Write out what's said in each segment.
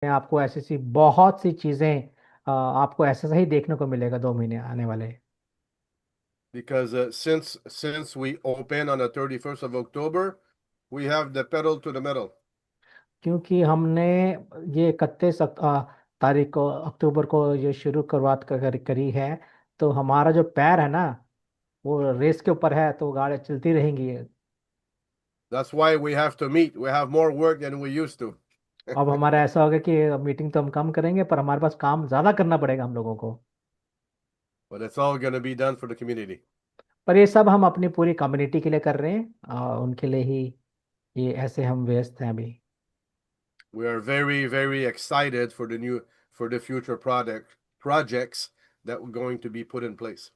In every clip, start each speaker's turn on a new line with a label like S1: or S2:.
S1: में आपको ऐसी सी बहुत सी चीजें आपको ऐसा ही देखने को मिलेगा 2 महीने आने वाले।
S2: because since we open on the 31st of October, we have the pedal to the metal.
S1: क्योंकि हमने ये 31 तारीख को अक्टूबर को ये शुरुआत करी है। तो हमारा जो पैर है ना, वो रेस के ऊपर है, तो गाड़ी चलती रहेंगी।
S2: That's why we have to meet. We have more work than we used to.
S1: अब हमारा ऐसा होगा कि मीटिंग तो हम कम करेंगे, पर हमारे पास काम ज्यादा करना पड़ेगा हम लोगों को।
S2: But it's all going to be done for the community.
S1: पर ये सब हम अपनी पूरी कम्युनिटी के लिए कर रहे हैं, उनके लिए ही ये ऐसे हम व्यस्त हैं अभी।
S2: We are very, very excited for the future projects that we're going to be put in place.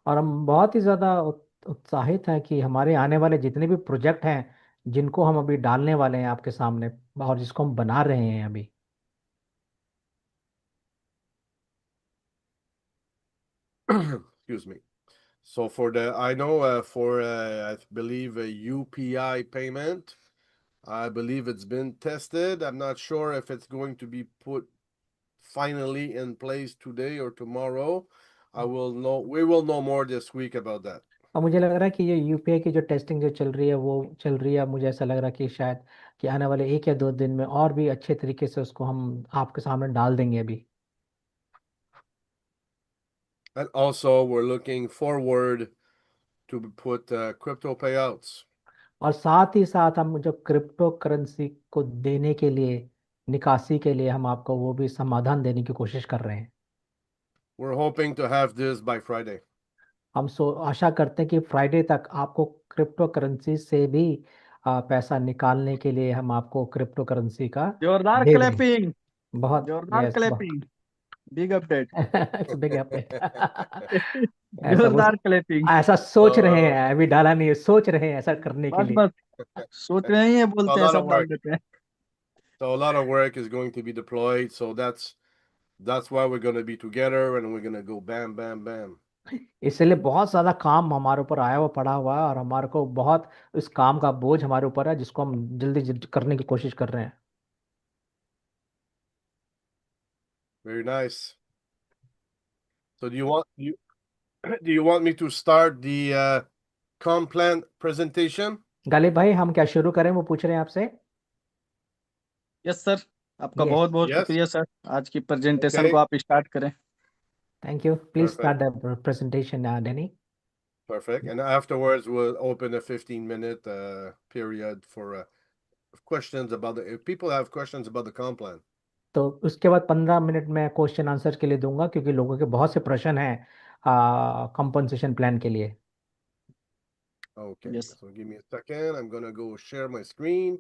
S1: और हम बहुत ही ज़्यादा उत्साहित हैं कि हमारे आने वाले जितने भी प्रोजेक्ट हैं, जिनको हम अभी डालने वाले हैं आपके सामने, और जिसको हम बना रहे हैं अभी।
S2: Excuse me. So I know for I believe a UPI payment, I believe it's been tested. I'm not sure if it's going to be put finally in place today or tomorrow. We will know more this week about that.
S1: और मुझे लग रहा है कि ये UPI की जो testing जो चल रही है वो चल रही है। मुझे ऐसा लग रहा है कि शायद कि आने वाले 1 या 2 दिन में और भी अच्छे तरीके से उसको हम आपके सामने डाल देंगे अभी।
S2: And also, we're looking forward to put crypto payouts.
S1: और साथ ही साथ हम जो क्रिप्टो करेंसी को देने के लिए, निकासी के लिए हम आपको वो भी समाधान देने की कोशिश कर रहे हैं।
S2: We're hoping to have this by Friday.
S1: हम आशा करते हैं कि फ्राइडे तक आपको क्रिप्टो करेंसी से भी पैसा निकालने के लिए हम आपको क्रिप्टो करेंसी का
S3: जोरदार
S1: दे दें।
S3: क्लैपिंग।
S1: बहुत,
S3: जोरदार
S1: यस, बहुत।
S3: Clapping. Big update.
S1: It's big update. ऐसा कुछ,
S3: जोरदार क्लैपिंग।
S1: ऐसा सोच रहे
S2: So,
S1: हैं, अभी डाला नहीं है, सोच रहे हैं ऐसा करने के
S3: बस
S1: लिए।
S3: बस सोच रहे हैं,
S2: a
S3: बोलते हैं
S2: lot
S3: सब
S2: of
S3: डाल
S2: work.
S3: देते हैं।
S2: So a lot of work is going to be deployed. So that's why we're going to be together and we're going to go bam, bam, bam.
S1: इसलिए बहुत ज्यादा काम हमारे ऊपर आया हुआ पड़ा हुआ है, और हमारे को बहुत इस काम का बोझ हमारे ऊपर है, जिसको हम जल्दी जल्दी करने की कोशिश कर रहे हैं।
S2: Very nice. So do you want me to start the Complan presentation?
S1: Ghalib भाई, हम क्या शुरू करें, वो पूछ रहे हैं आपसे।
S3: Yes sir. आपका
S1: यस,
S3: बहुत बहुत
S2: Yes.
S3: शुक्रिया सर। आज की प्रेजेंटेशन को
S2: Okay.
S3: आप स्टार्ट करें।
S1: Thank you, please
S2: Perfect.
S1: Start the presentation Denny.
S2: Perfect. And afterwards, we'll open a 15-minute period for questions about if people have questions about the Complan.
S1: तो उसके बाद 15 minute में question answer के लिए दूंगा, क्योंकि लोगों के बहुत से प्रश्न हैं कंपनसेशन प्लान के लिए।
S2: Okay.
S3: Yes.
S2: So give me a second. I'm going to go share my screen.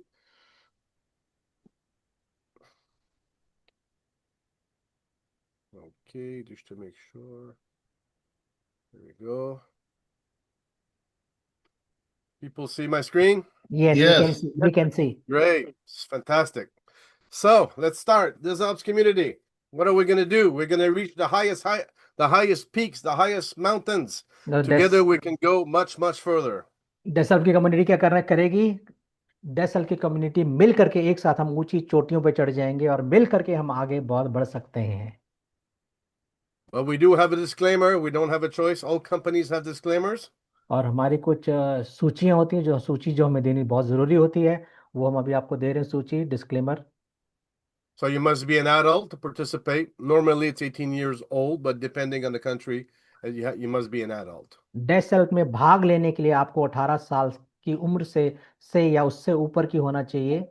S2: Okay, just to make sure. There we go. People see my screen?
S1: Yes, we can,
S2: Yes.
S1: We can see.
S2: Great. It's fantastic. So let's start. This Alps community. What are we going to do? We're going to reach the highest peaks, the highest mountains. Together, we can go much, much further.
S1: 10 साल की community क्या करना करेगी? 10 साल की community मिल करके एक साथ हम ऊंची चोटियों पे चढ़ जाएंगे, और मिल करके हम आगे बहुत बढ़ सकते हैं।
S2: But we do have a disclaimer. We don't have a choice. All companies have disclaimers.
S1: और हमारी कुछ सूचियां होती हैं, जो सूची जो हमें देनी बहुत ज़रूरी होती है, वो हम अभी आपको दे रहे हैं, सूची, disclaimer.
S2: So you must be an adult to participate. Normally, it's 18 years old, but depending on the country, you must be an adult.
S1: 10 साल में भाग लेने के लिए आपको 18 साल की उम्र से या उससे ऊपर की होना चाहिए।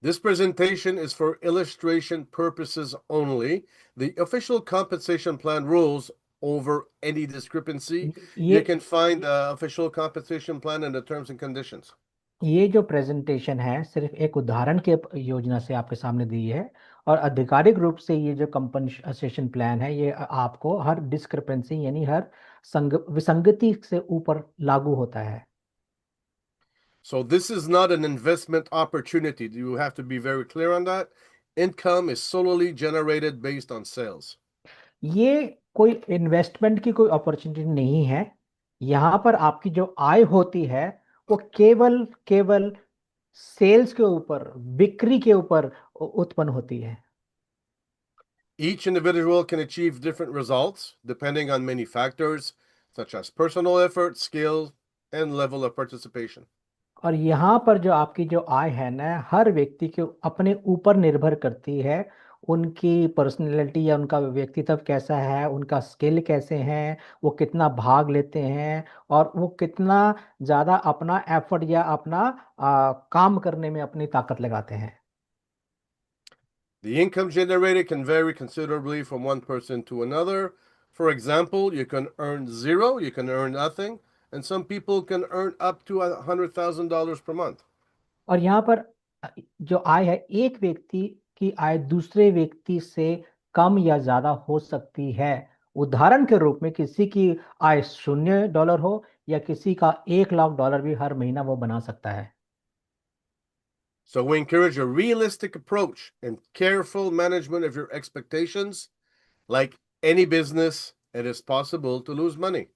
S2: This presentation is for illustration purposes only. The official compensation plan rules over any discrepancy.
S1: ये
S2: You can find the official compensation plan and the terms and conditions.
S1: ये जो प्रेजेंटेशन है सिर्फ एक उदाहरण के योजना से आपके सामने दी है, और आधिकारिक रूप से ये जो कंपनसेशन प्लान है, ये आपको हर डिस्क्रिपेंसी यानी हर विसंगति से ऊपर लागू होता है।
S2: So this is not an investment opportunity. You have to be very clear on that. Income is solely generated based on sales.
S1: ये कोई इन्वेस्टमेंट की कोई अपॉर्चुनिटी नहीं है। यहाँ पर आपकी जो आय होती है वो केवल केवल सेल्स के ऊपर, बिक्री के ऊपर उत्पन्न होती है।
S2: Each individual can achieve different results depending on many factors, such as personal effort, skill, and level of participation.
S1: और यहाँ पर जो आपकी जो आय है ना, हर व्यक्ति के अपने ऊपर निर्भर करती है। उनकी पर्सनैलिटी या उनका व्यक्तित्व कैसा है, उनका स्किल कैसे हैं, वो कितना भाग लेते हैं, और वो कितना ज़्यादा अपना एफर्ट या अपना काम करने में अपनी ताकत लगाते हैं।
S2: The income generated can vary considerably from one person to another. For example, you can earn zero, you can earn nothing, and some people can earn up to $100,000 per month.
S1: और यहाँ पर जो आय है, एक व्यक्ति की आय दूसरे व्यक्ति से कम या ज्यादा हो सकती है। उदाहरण के रूप में किसी की आय $0 हो या किसी का $1 लाख भी हर महीना वो बना सकता है।
S2: So we encourage a realistic approach and careful management of your expectations. Like any business, it is possible to lose money.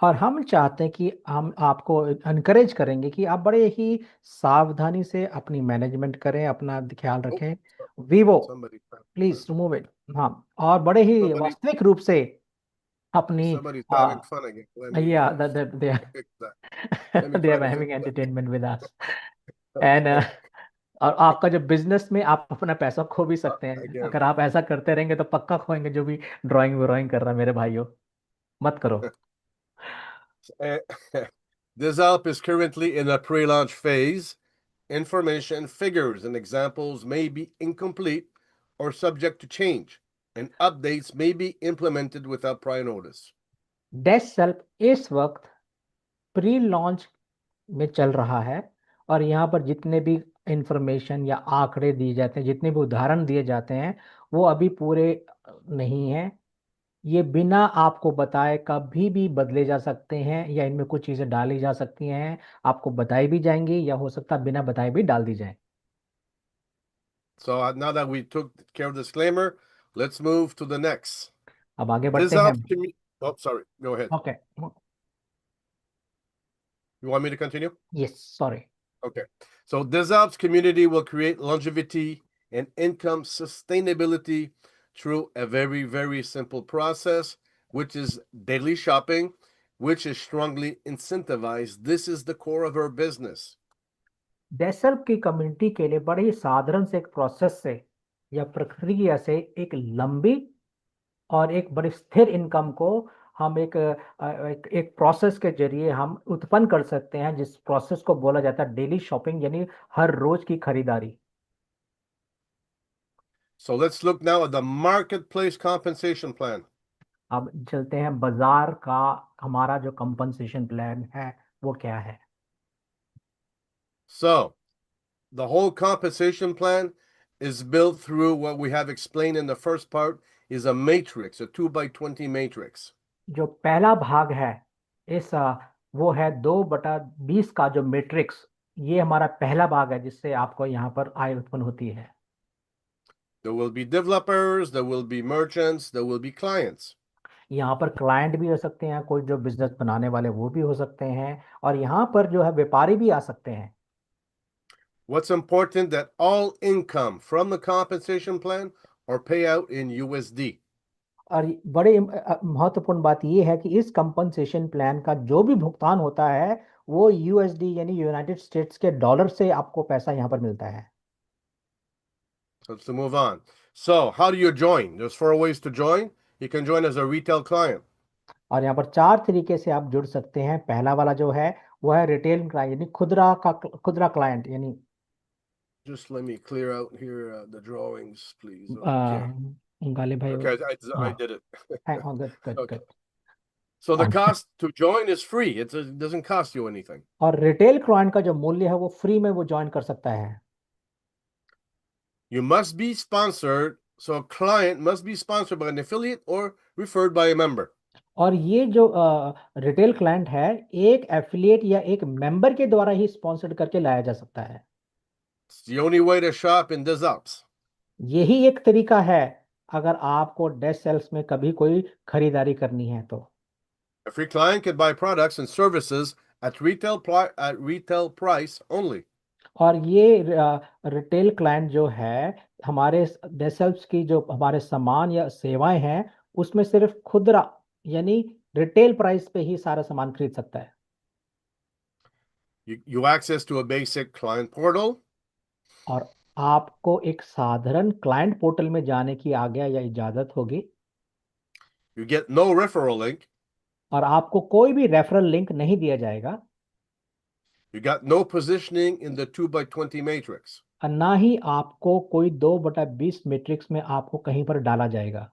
S1: और हम चाहते हैं कि हम आपको एनकरेज करेंगे कि आप बड़े ही सावधानी से अपनी मैनेजमेंट करें, अपना ख्याल
S2: Oh,
S1: रखें। Vivo
S2: somebody,
S1: please remove it. हाँ, और बड़े ही
S2: somebody,
S1: वास्तविक रूप से अपनी
S2: somebody's having fun again. Let me
S1: या
S2: fix that. Let me
S1: they
S2: try
S1: are
S2: to
S1: having
S2: fix that.
S1: entertainment with us and और आपका जो बिजनेस में आप अपना पैसा खो भी सकते हैं।
S2: Again.
S1: अगर आप ऐसा करते रहेंगे तो पक्का खोएंगे। जो भी ड्राइंग व्राइंग कर रहा है मेरे भाइयों, मत करो।
S2: This app is currently in a pre-launch phase. Information, figures, and examples may be incomplete or subject to change, and updates may be implemented without prior notice.
S1: Dash self इस वक्त प्री लॉन्च में चल रहा है, और यहाँ पर जितने भी इंफॉर्मेशन या आंकड़े दिए जाते हैं, जितने भी उदाहरण दिए जाते हैं, वो अभी पूरे नहीं हैं। ये बिना आपको बताए कभी भी बदले जा सकते हैं, या इनमें कुछ चीजें डाली जा सकती हैं। आपको बताई भी जाएंगी, या हो सकता है बिना बताए भी डाल दी जाए।
S2: So now that we took care of the disclaimer, let's move to the next.
S1: अब आगे
S2: This
S1: बढ़ते हैं।
S2: app, oh, sorry, go ahead.
S1: Okay,
S2: You want me to continue?
S1: Yes, sorry.
S2: Okay. So DizOps community will create longevity and income sustainability through a very, very simple process, which is daily shopping, which is strongly incentivized. This is the core of our business.
S1: डेसल्प की community के लिए बड़े ही साधारण से एक process से या प्रक्रिया से एक लंबी और एक बड़ी स्थिर इनकम को हम एक प्रोसेस के जरिए हम उत्पन्न कर सकते हैं, जिस प्रोसेस को बोला जाता है डेली शॉपिंग, यानी हर रोज की खरीदारी।
S2: So let's look now at the marketplace compensation plan.
S1: अब चलते हैं बाजार का हमारा जो कंपनसेशन प्लान है वो क्या है।
S2: So the whole compensation plan is built through what we have explained in the first part is a matrix, a 2x20 matrix.
S1: जो पहला भाग है इस वो है 2/20 का जो मैट्रिक्स, ये हमारा पहला भाग है जिससे आपको यहाँ पर आय उत्पन्न होती है।
S2: There will be developers, there will be merchants, there will be clients.
S1: यहाँ पर क्लाइंट भी हो सकते हैं, कोई जो बिजनेस बनाने वाले वो भी हो सकते हैं, और यहाँ पर जो है व्यापारी भी आ सकते हैं।
S2: What's important that all income from the compensation plan are payout in USD.
S1: और बड़े महत्वपूर्ण बात ये है कि इस कंपनसेशन प्लान का जो भी भुगतान होता है वो यूएसडी यानी यूनाइटेड स्टेट्स के डॉलर से आपको पैसा यहाँ पर मिलता है।
S2: Let's move on. So, how do you join? There's 4 ways to join. You can join as a retail client.
S1: और यहाँ पर 4 तरीके से आप जुड़ सकते हैं। पहला वाला जो है वो है रिटेल क्लाइंट, यानी खुदरा क्लाइंट, यानी
S2: Just let me clear out here the drawings, please. Okay.
S1: गाले भाई।
S2: Okay, I did it.
S1: Good
S2: Okay. So the cost to join is free. It doesn't cost you anything.
S1: और retail client का जो मूल्य है वो free में वो ज्वाइन कर सकता है।
S2: You must be sponsored. So a client must be sponsored by an affiliate or referred by a member.
S1: और ये जो रिटेल क्लाइंट है एक एफिलिएट या एक मेंबर के द्वारा ही स्पॉन्सर्ड करके लाया जा सकता है।
S2: It's the only way to shop in DizOps.
S1: यही एक तरीका है अगर आपको डेस्क सेल्स में कभी कोई खरीदारी करनी है तो।
S2: A free client can buy products and services at retail price only.
S1: और ये रिटेल क्लाइंट जो है हमारे डेसेल्स की जो हमारे सामान या सेवाएं हैं उसमें सिर्फ खुदरा यानी रिटेल प्राइस पे ही सारा सामान खरीद सकता है।
S2: You access to a basic client portal.
S1: और आपको एक साधारण क्लाइंट पोर्टल में जाने की आज्ञा या इजाजत होगी।
S2: You get no referral link.
S1: और आपको कोई भी रेफरल लिंक नहीं दिया जाएगा।
S2: You got no positioning in the 2x20 matrix.
S1: और ना ही आपको कोई 2/20 मैट्रिक्स में आपको कहीं पर डाला जाएगा।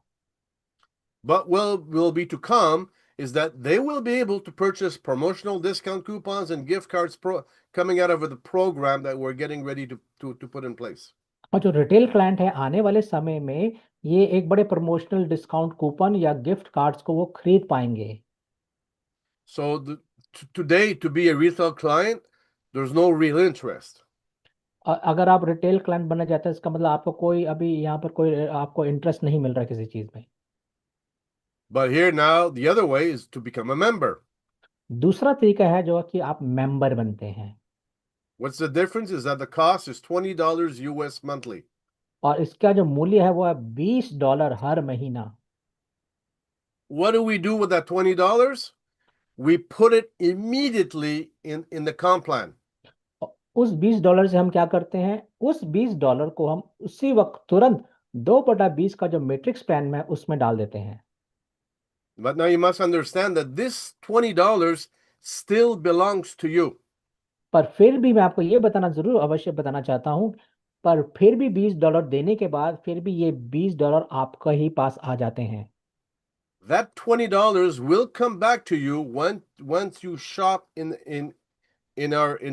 S2: But will be to come is that they will be able to purchase promotional discount coupons and gift cards coming out of the program that we're getting ready to put in place.
S1: और जो retail client है आने वाले समय में ये एक बड़े प्रमोशनल डिस्काउंट कूपन या गिफ्ट कार्ड्स को वो खरीद पाएंगे।
S2: So today, to be a retail client, there's no real interest.
S1: अगर आप रिटेल क्लाइंट बनना चाहते हैं इसका मतलब आपको कोई अभी यहाँ पर कोई आपको इंटरेस्ट नहीं मिल रहा किसी चीज में।
S2: But here now, the other way is to become a member.
S1: दूसरा तरीका है जो कि आप मेंबर बनते हैं।
S2: What's the difference is that the cost is $20 US monthly.
S1: और इसका जो मूल्य है वो है $20 हर महीना।
S2: What do we do with that $20? We put it immediately in the comp plan.
S1: उस $20 से हम क्या करते हैं, उस $20 को हम उसी वक्त तुरंत 2/20 का जो मैट्रिक्स प्लान में उसमें डाल देते हैं।
S2: But now you must understand that this $20 still belongs to you.
S1: पर फिर भी मैं आपको ये बताना जरूर अवश्य बताना चाहता हूं, पर फिर भी $20 देने के बाद फिर भी ये $20 आपका ही पास आ जाते हैं।
S2: That $20 will come back to you once you shop in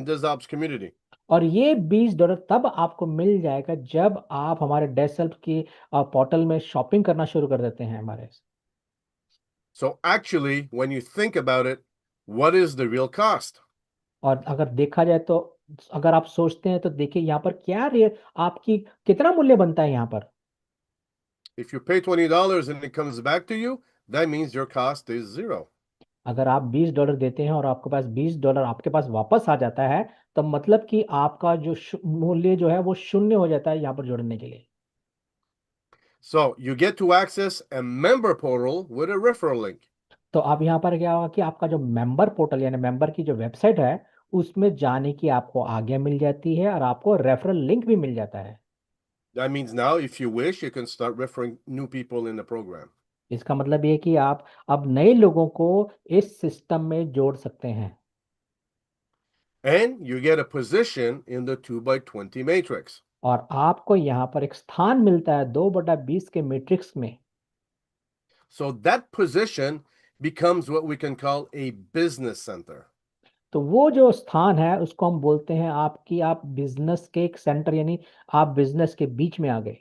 S2: DevOps community.
S1: और ये $20 तब आपको मिल जाएगा जब आप हमारे डेस्क की पोर्टल में शॉपिंग करना शुरू कर देते हैं हमारे।
S2: So actually, when you think about it, what is the real cost?
S1: और अगर देखा जाए तो अगर आप सोचते हैं तो देखिए यहाँ पर क्या आपकी कितना मूल्य बनता है यहाँ पर।
S2: If you pay $20 and it comes back to you, that means your cost is zero.
S1: अगर आप $20 देते हैं और आपके पास $20 आपके पास वापस आ जाता है तो मतलब कि आपका जो मूल्य जो है वो शून्य हो जाता है यहाँ पर जोड़ने के लिए।
S2: So you get to access a member portal with a referral link.
S1: तो अब यहाँ पर क्या होगा कि आपका जो मेंबर पोर्टल यानी मेंबर की जो वेबसाइट है उसमें जाने की आपको आज्ञा मिल जाती है और आपको रेफरल लिंक भी मिल जाता है।
S2: That means now, if you wish, you can start referring new people in the program.
S1: इसका मतलब ये कि आप अब नए लोगों को इस सिस्टम में जोड़ सकते हैं।
S2: And you get a position in the 2x20 matrix.
S1: और आपको यहाँ पर एक स्थान मिलता है 2/20 के मैट्रिक्स में।
S2: So that position becomes what we can call a business center.
S1: तो वो जो स्थान है उसको हम बोलते हैं आपकी आप बिजनेस के एक सेंटर यानी आप बिजनेस के बीच में आ गए।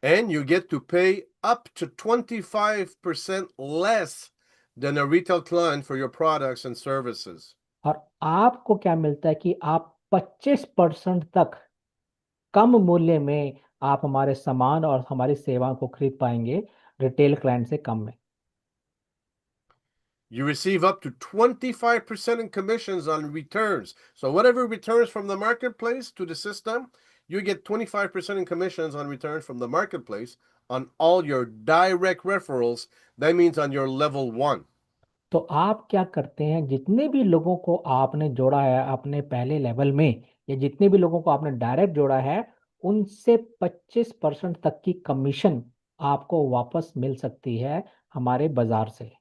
S2: And you get to pay up to 25% less than a retail client for your products and services.
S1: और आपको क्या मिलता है कि आप 25% तक कम मूल्य में आप हमारे सामान और हमारी सेवाओं को खरीद पाएंगे रिटेल क्लाइंट से कम में।
S2: You receive up to 25% in commissions on returns. So whatever returns from the marketplace to the system, you get 25% in commissions on returns from the marketplace on all your direct referrals. That means on your level 1.
S1: तो आप क्या करते हैं, जितने भी लोगों को आपने जोड़ा है अपने पहले लेवल में या जितने भी लोगों को आपने डायरेक्ट जोड़ा है उनसे 25% तक की कमीशन आपको वापस मिल सकती है हमारे बाजार से।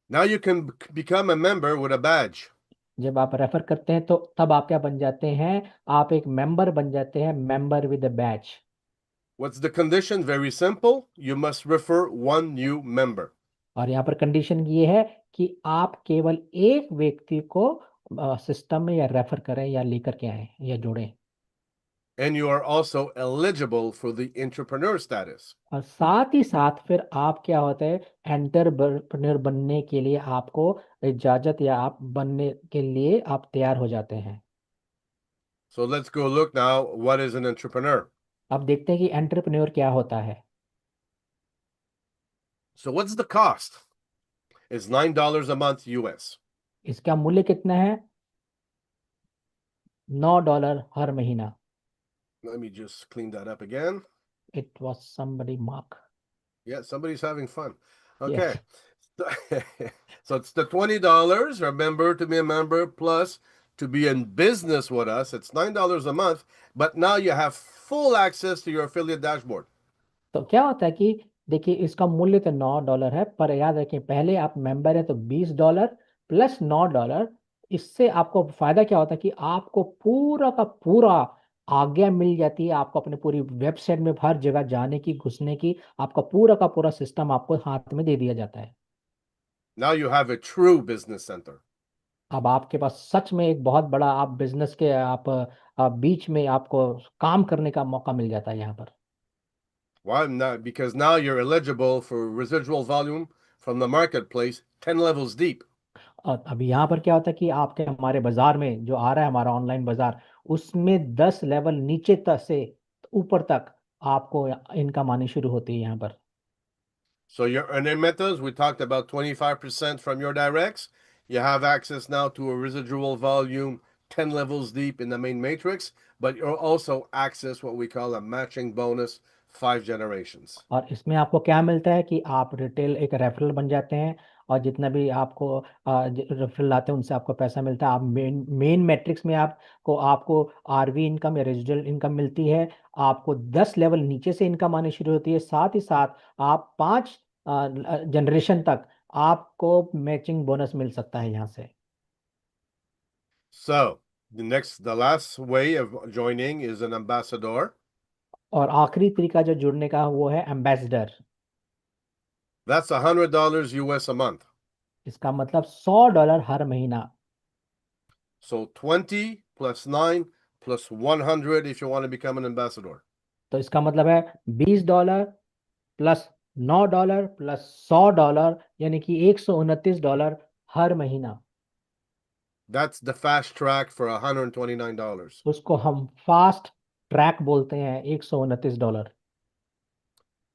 S2: Now you can become a member with a badge.
S1: जब आप रेफर करते हैं तो तब आप क्या बन जाते हैं, आप एक मेंबर बन जाते हैं, member with a batch.
S2: What's the condition? Very simple. You must refer one new member.
S1: और यहाँ पर कंडीशन ये है कि आप केवल एक व्यक्ति को सिस्टम में या रेफर करें या लेकर के आए या जोड़ें।
S2: And you are also eligible for the entrepreneur status.
S1: और साथ ही साथ फिर आप क्या होता है, एंटरप्रेन्योर बनने के लिए आपको इजाजत या आप बनने के लिए आप तैयार हो जाते हैं।
S2: So let's go look now what is an entrepreneur.
S1: अब देखते हैं कि एंटरप्रेन्योर क्या होता है।
S2: So what's the cost? It's $9 a month US.
S1: इसका मूल्य कितना है? $9 हर महीना।
S2: Let me just clean that up again.
S1: It was somebody mark.
S2: Yeah, somebody's having fun. Okay.
S1: Yes.
S2: So it's the $20, remember, to be a member, plus to be in business with us. It's $9 a month, but now you have full access to your affiliate dashboard.
S1: तो क्या होता है कि देखिए इसका मूल्य तो $9 है, पर याद रखें पहले आप मेंबर है तो $20 प्लस $9। इससे आपको फायदा क्या होता है कि आपको पूरा का पूरा आज्ञा मिल जाती है, आपको अपने पूरी वेबसाइट में हर जगह जाने की, घुसने की, आपका पूरा का पूरा सिस्टम आपको हाथ में दे दिया जाता है।
S2: Now you have a true business center.
S1: अब आपके पास सच में एक बहुत बड़ा आप बिजनेस के आप बीच में आपको काम करने का मौका मिल जाता है यहाँ पर।
S2: Why not? Because now you're eligible for residual volume from the marketplace 10 levels deep.
S1: और अभी यहाँ पर क्या होता है कि आपके हमारे बाजार में जो आ रहा है हमारा ऑनलाइन बाजार, उसमें 10 लेवल नीचे तक से ऊपर तक आपको इनकम आनी शुरू होती है यहाँ पर।
S2: So your earning methods, we talked about 25% from your directs. You have access now to a residual volume 10 levels deep in the main matrix, but you'll also access what we call a matching bonus 5 generations.
S1: और इसमें आपको क्या मिलता है कि आप retail एक referral बन जाते हैं, और जितना भी आपको रेफरल आते हैं उनसे आपको पैसा मिलता है। आप मेन मैट्रिक्स में आपको आरवी इनकम या रेजिडुअल इनकम मिलती है। आपको 10 लेवल नीचे से इनकम आनी शुरू होती है, साथ ही साथ आप 5 जनरेशन तक आपको मैचिंग बोनस मिल सकता है यहाँ से।
S2: So the last way of joining is an ambassador.
S1: और आखिरी तरीका जो जुड़ने का वो है ambassador.
S2: That's $100 US a month.
S1: इसका मतलब $100 हर महीना।
S2: So 20 plus 9 plus 100 if you want to become an ambassador.
S1: तो इसका मतलब है $20 प्लस $9 प्लस $100, यानी कि $129 हर महीना।
S2: That's the fast track for $129.
S1: उसको हम फास्ट ट्रैक बोलते हैं, $129।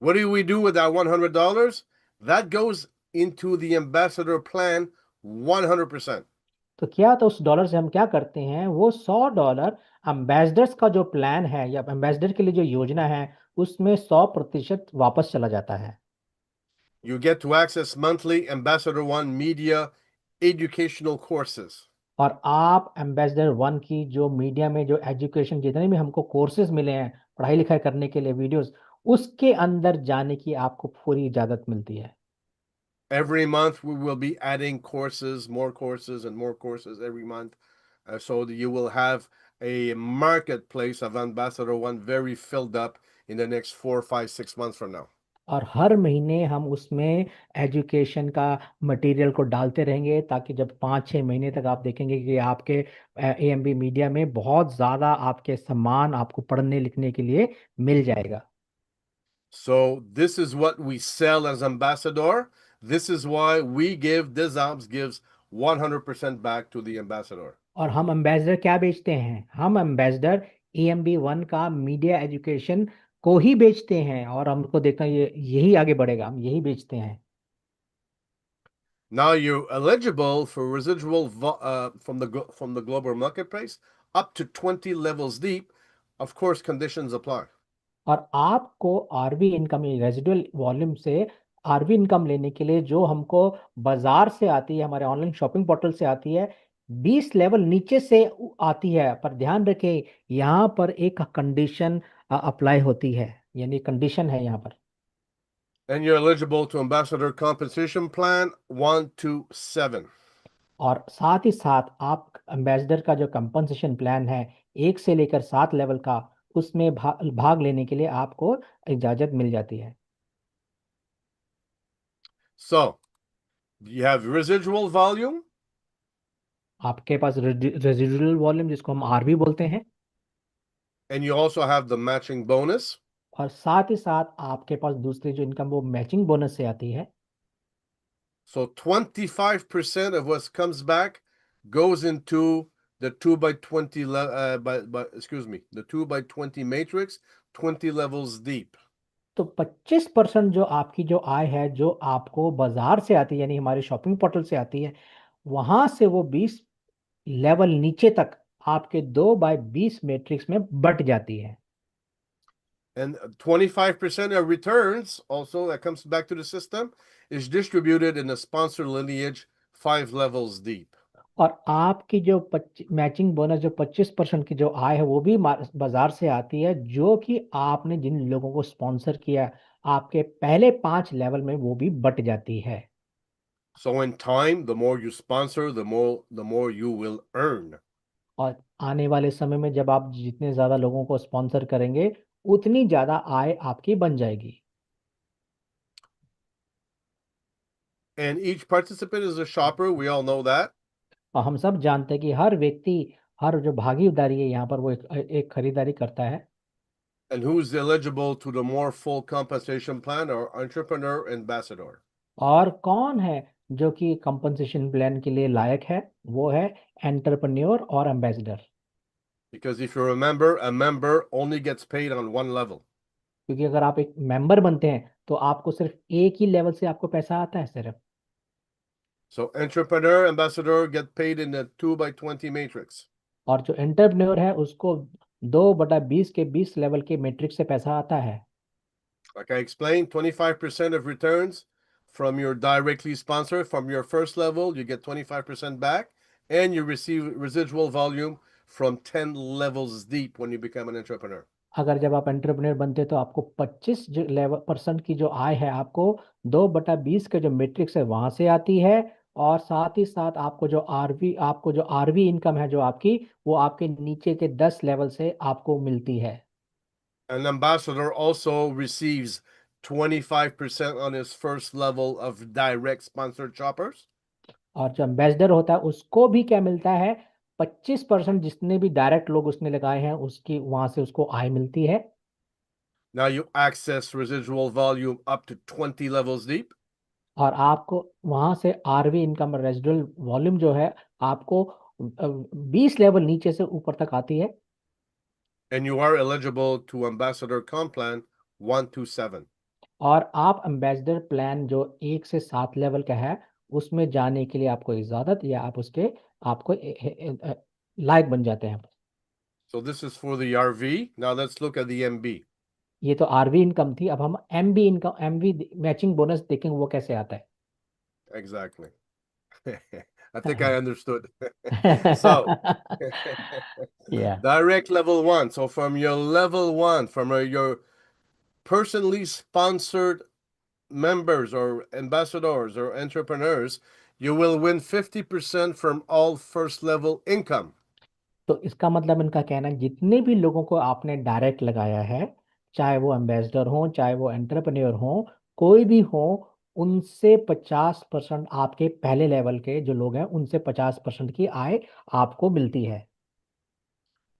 S2: What do we do with that $100? That goes into the ambassador plan 100%.
S1: तो क्या, तो उस डॉलर से हम क्या करते हैं, वो $100 एम्बेसडर्स का जो प्लान है या एम्बेसडर के लिए जो योजना है उसमें 100% वापस चला जाता है।
S2: You get to access monthly Ambassador One media educational courses.
S1: और आप एम्बेसडर 1 की जो मीडिया में जो एजुकेशन जितने भी हमको कोर्सेज मिले हैं पढ़ाई लिखाई करने के लिए वीडियोस, उसके अंदर जाने की आपको पूरी इजाजत मिलती है।
S2: Every month we will be adding courses, more courses and more courses every month. So that you will have a marketplace of Ambassador One very filled up in the next 4, 5, 6 months from now.
S1: और हर महीने हम उसमें education का material को डालते रहेंगे, ताकि जब 5-6 महीने तक आप देखेंगे कि आपके एएमबी मीडिया में बहुत ज़्यादा आपके सामान आपको पढ़ने लिखने के लिए मिल जाएगा।
S2: So this is what we sell as ambassador. This is why we give, Dizabs gives 100% back to the ambassador.
S1: और हम एम्बेसडर क्या बेचते हैं, हम एम्बेसडर एएमबी 1 का मीडिया एजुकेशन को ही बेचते हैं, और हमको देखा यही आगे बढ़ेगा, हम यही बेचते हैं।
S2: Now you're eligible for residual from the global marketplace up to 20 levels deep. Of course, conditions apply.
S1: और आपको आरवी इनकम, रेजिडुअल वॉल्यूम से आरवी इनकम लेने के लिए जो हमको बाजार से आती है, हमारे ऑनलाइन शॉपिंग पोर्टल से आती है, 20 लेवल नीचे से आती है। पर ध्यान रखें यहाँ पर एक कंडीशन अप्लाई होती है, यानी कंडीशन है यहाँ पर।
S2: And you're eligible to ambassador compensation plan 1 to 7.
S1: और साथ ही साथ आप एम्बेसडर का जो कंपनसेशन प्लान है 1 से लेकर 7 लेवल का, उसमें भाग लेने के लिए आपको इजाजत मिल जाती है।
S2: So you have residual volume.
S1: आपके पास रेजिडुअल वॉल्यूम जिसको हम आरवी बोलते हैं,
S2: And you also have the matching bonus.
S1: और साथ ही साथ आपके पास दूसरी जो इनकम वो मैचिंग बोनस से आती है।
S2: So 25% of what comes back goes into the 2x20 the 2x20 matrix, 20 levels deep.
S1: तो 25% जो आपकी जो आय है जो आपको बाजार से आती है, यानी हमारे शॉपिंग पोर्टल से आती है, वहां से वो 20 लेवल नीचे तक आपके 2/20 मैट्रिक्स में बट जाती है।
S2: And 25% of returns, also that comes back to the system, is distributed in a sponsor lineage 5 levels deep.
S1: और आपकी जो मैचिंग बोनस जो 25% की जो आय है वो भी बाजार से आती है, जो कि आपने जिन लोगों को स्पॉन्सर किया आपके पहले 5 लेवल में वो भी बट जाती है।
S2: So in time, the more you sponsor, the more you will earn.
S1: और आने वाले समय में जब आप जितने ज्यादा लोगों को स्पॉन्सर करेंगे उतनी ज्यादा आय आपकी बन जाएगी।
S2: And each participant is a shopper, we all know that.
S1: और हम सब जानते हैं कि हर व्यक्ति, हर जो भागीदारी है यहाँ पर वो एक खरीदारी करता है।
S2: And who's eligible to the more full compensation plan or entrepreneur ambassador?
S1: और कौन है जो कि कंपनसेशन प्लान के लिए लायक है, वो है एंटरप्रेन्योर और ambassador.
S2: Because if you remember, a member only gets paid on one level.
S1: क्योंकि अगर आप एक मेंबर बनते हैं तो आपको सिर्फ एक ही लेवल से आपको पैसा आता है सिर्फ।
S2: So entrepreneur ambassador get paid in the 2/20 matrix.
S1: और जो एंटरप्रेन्योर है उसको 2/20 के 20 लेवल के मैट्रिक्स से पैसा आता है।
S2: Like I explained, 25% of returns from your directly sponsored from your first level, you get 25% back, and you receive residual volume from 10 levels deep when you become an entrepreneur.
S1: अगर जब आप entrepreneur बनते हैं तो आपको 25 जो लेवल % की जो आय है आपको 2/20 के जो मैट्रिक्स है वहां से आती है, और साथ ही साथ आपको जो आरवी इनकम है जो आपकी, वो आपके नीचे के 10 लेवल से आपको मिलती है।
S2: An ambassador also receives 25% on his first level of direct sponsored shoppers.
S1: और जो एम्बेसडर होता है उसको भी क्या मिलता है, 25% जितने भी डायरेक्ट लोग उसने लगाए हैं उसकी वहां से उसको आय मिलती है।
S2: Now you access residual volume up to 20 levels deep.
S1: और आपको वहां से आरवी इनकम रेजिडुअल वॉल्यूम जो है आपको 20 लेवल नीचे से ऊपर तक आती है।
S2: And you are eligible to ambassador comp plan 1 to 7.
S1: और आप एम्बेसडर प्लान जो 1 से 7 लेवल का है उसमें जाने के लिए आपको इजाजत या आप उसके आपको लायक बन जाते हैं।
S2: So this is for the RV. Now let's look at the MB.
S1: ये तो आरवी इनकम थी, अब हम MB income, MB matching bonus देखेंगे वो कैसे आता है।
S2: Exactly. I think I understood. So
S1: yeah.
S2: direct level 1. So from your level 1, from your personally sponsored members or ambassadors or entrepreneurs, you will win 50% from all first level income.
S1: तो इसका मतलब इनका कहना है जितने भी लोगों को आपने डायरेक्ट लगाया है, चाहे वो एम्बेसडर हो चाहे वो एंटरप्रेन्योर हो, कोई भी हो, उनसे 50% आपके पहले लेवल के जो लोग हैं उनसे 50% की आय आपको मिलती है।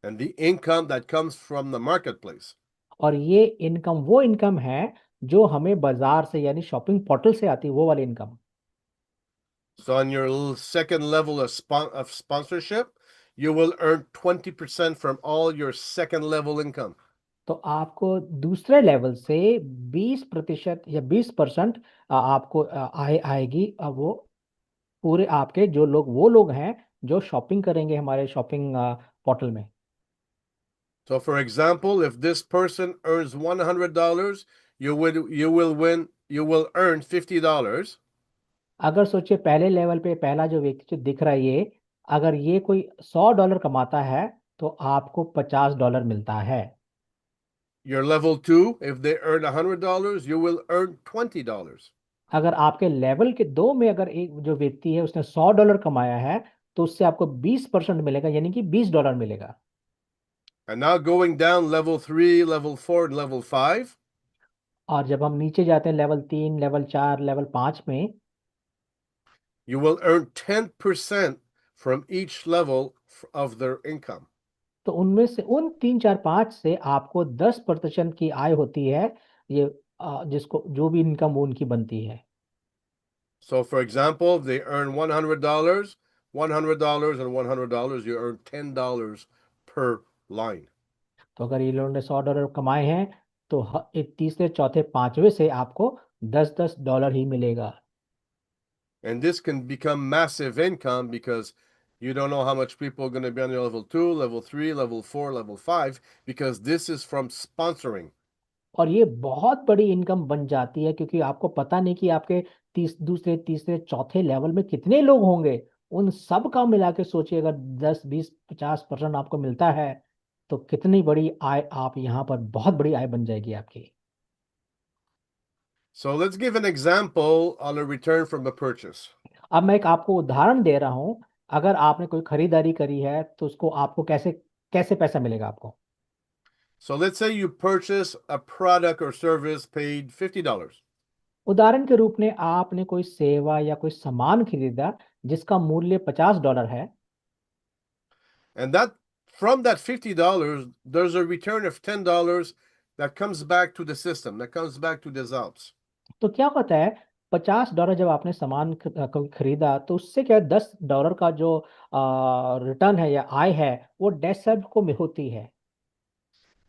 S2: And the income that comes from the marketplace.
S1: और ये इनकम वो इनकम है जो हमें बाजार से यानी शॉपिंग पोर्टल से आती है, वो वाली income.
S2: So on your second level of sponsorship, you will earn 20% from all your second level income.
S1: तो आपको दूसरे लेवल से 20% या 20% आपको आय आएगी। वो पूरे आपके जो लोग, वो लोग हैं जो शॉपिंग करेंगे हमारे शॉपिंग पोर्टल में।
S2: So for example, if this person earns $100, you will earn $50.
S1: अगर सोचिए पहले लेवल पे पहला जो व्यक्ति जो दिख रहा है ये, अगर ये कोई $100 कमाता है तो आपको $50 मिलता है।
S2: Your level 2, if they earn $100, you will earn $20.
S1: अगर आपके लेवल के 2 में अगर एक जो व्यक्ति है उसने $100 कमाया है तो उससे आपको 20% मिलेगा, यानी कि $20 मिलेगा।
S2: And now going down level 3, level 4, and level 5.
S1: और जब हम नीचे जाते हैं लेवल 3, लेवल 4, लेवल 5 में,
S2: You will earn 10% from each level of their income.
S1: तो उनमें से उन 3, 4, 5 से आपको 10% की आय होती है। ये जिसको जो भी इनकम वो उनकी बनती है।
S2: So for example, if they earn $100, $100 and $100, you earn $10 per line.
S1: तो अगर ये लोगों ने $100 कमाए हैं तो एक तीसरे चौथे पांचवे से आपको $10 ही मिलेगा।
S2: And this can become massive income because You don't know how much people are going to be on your level 2, level 3, level 4, level 5, because this is from sponsoring.
S1: और ये बहुत बड़ी इनकम बन जाती है क्योंकि आपको पता नहीं कि आपके दूसरे तीसरे चौथे लेवल में कितने लोग होंगे। उन सब का मिला के सोचिए, अगर 10 20 50% आपको मिलता है तो कितनी बड़ी आय, आप यहाँ पर बहुत बड़ी आय बन जाएगी आपकी।
S2: So let's give an example on a return from a purchase.
S1: अब मैं एक आपको उदाहरण दे रहा हूं। अगर आपने कोई खरीदारी करी है तो उसको आपको कैसे कैसे पैसा मिलेगा आपको।
S2: So let's say you purchase a product or service, paid $50.
S1: उदाहरण के रूप में आपने कोई सेवा या कोई सामान खरीदा जिसका मूल्य $50 है।
S2: And that from that $50, there's a return of $10 that comes back to the system, that comes back to the Zalps.
S1: तो क्या होता है, $50 जब आपने सामान खरीदा तो उससे क्या $10 का जो रिटर्न है या आय है वो डेसर्ट को में होती है।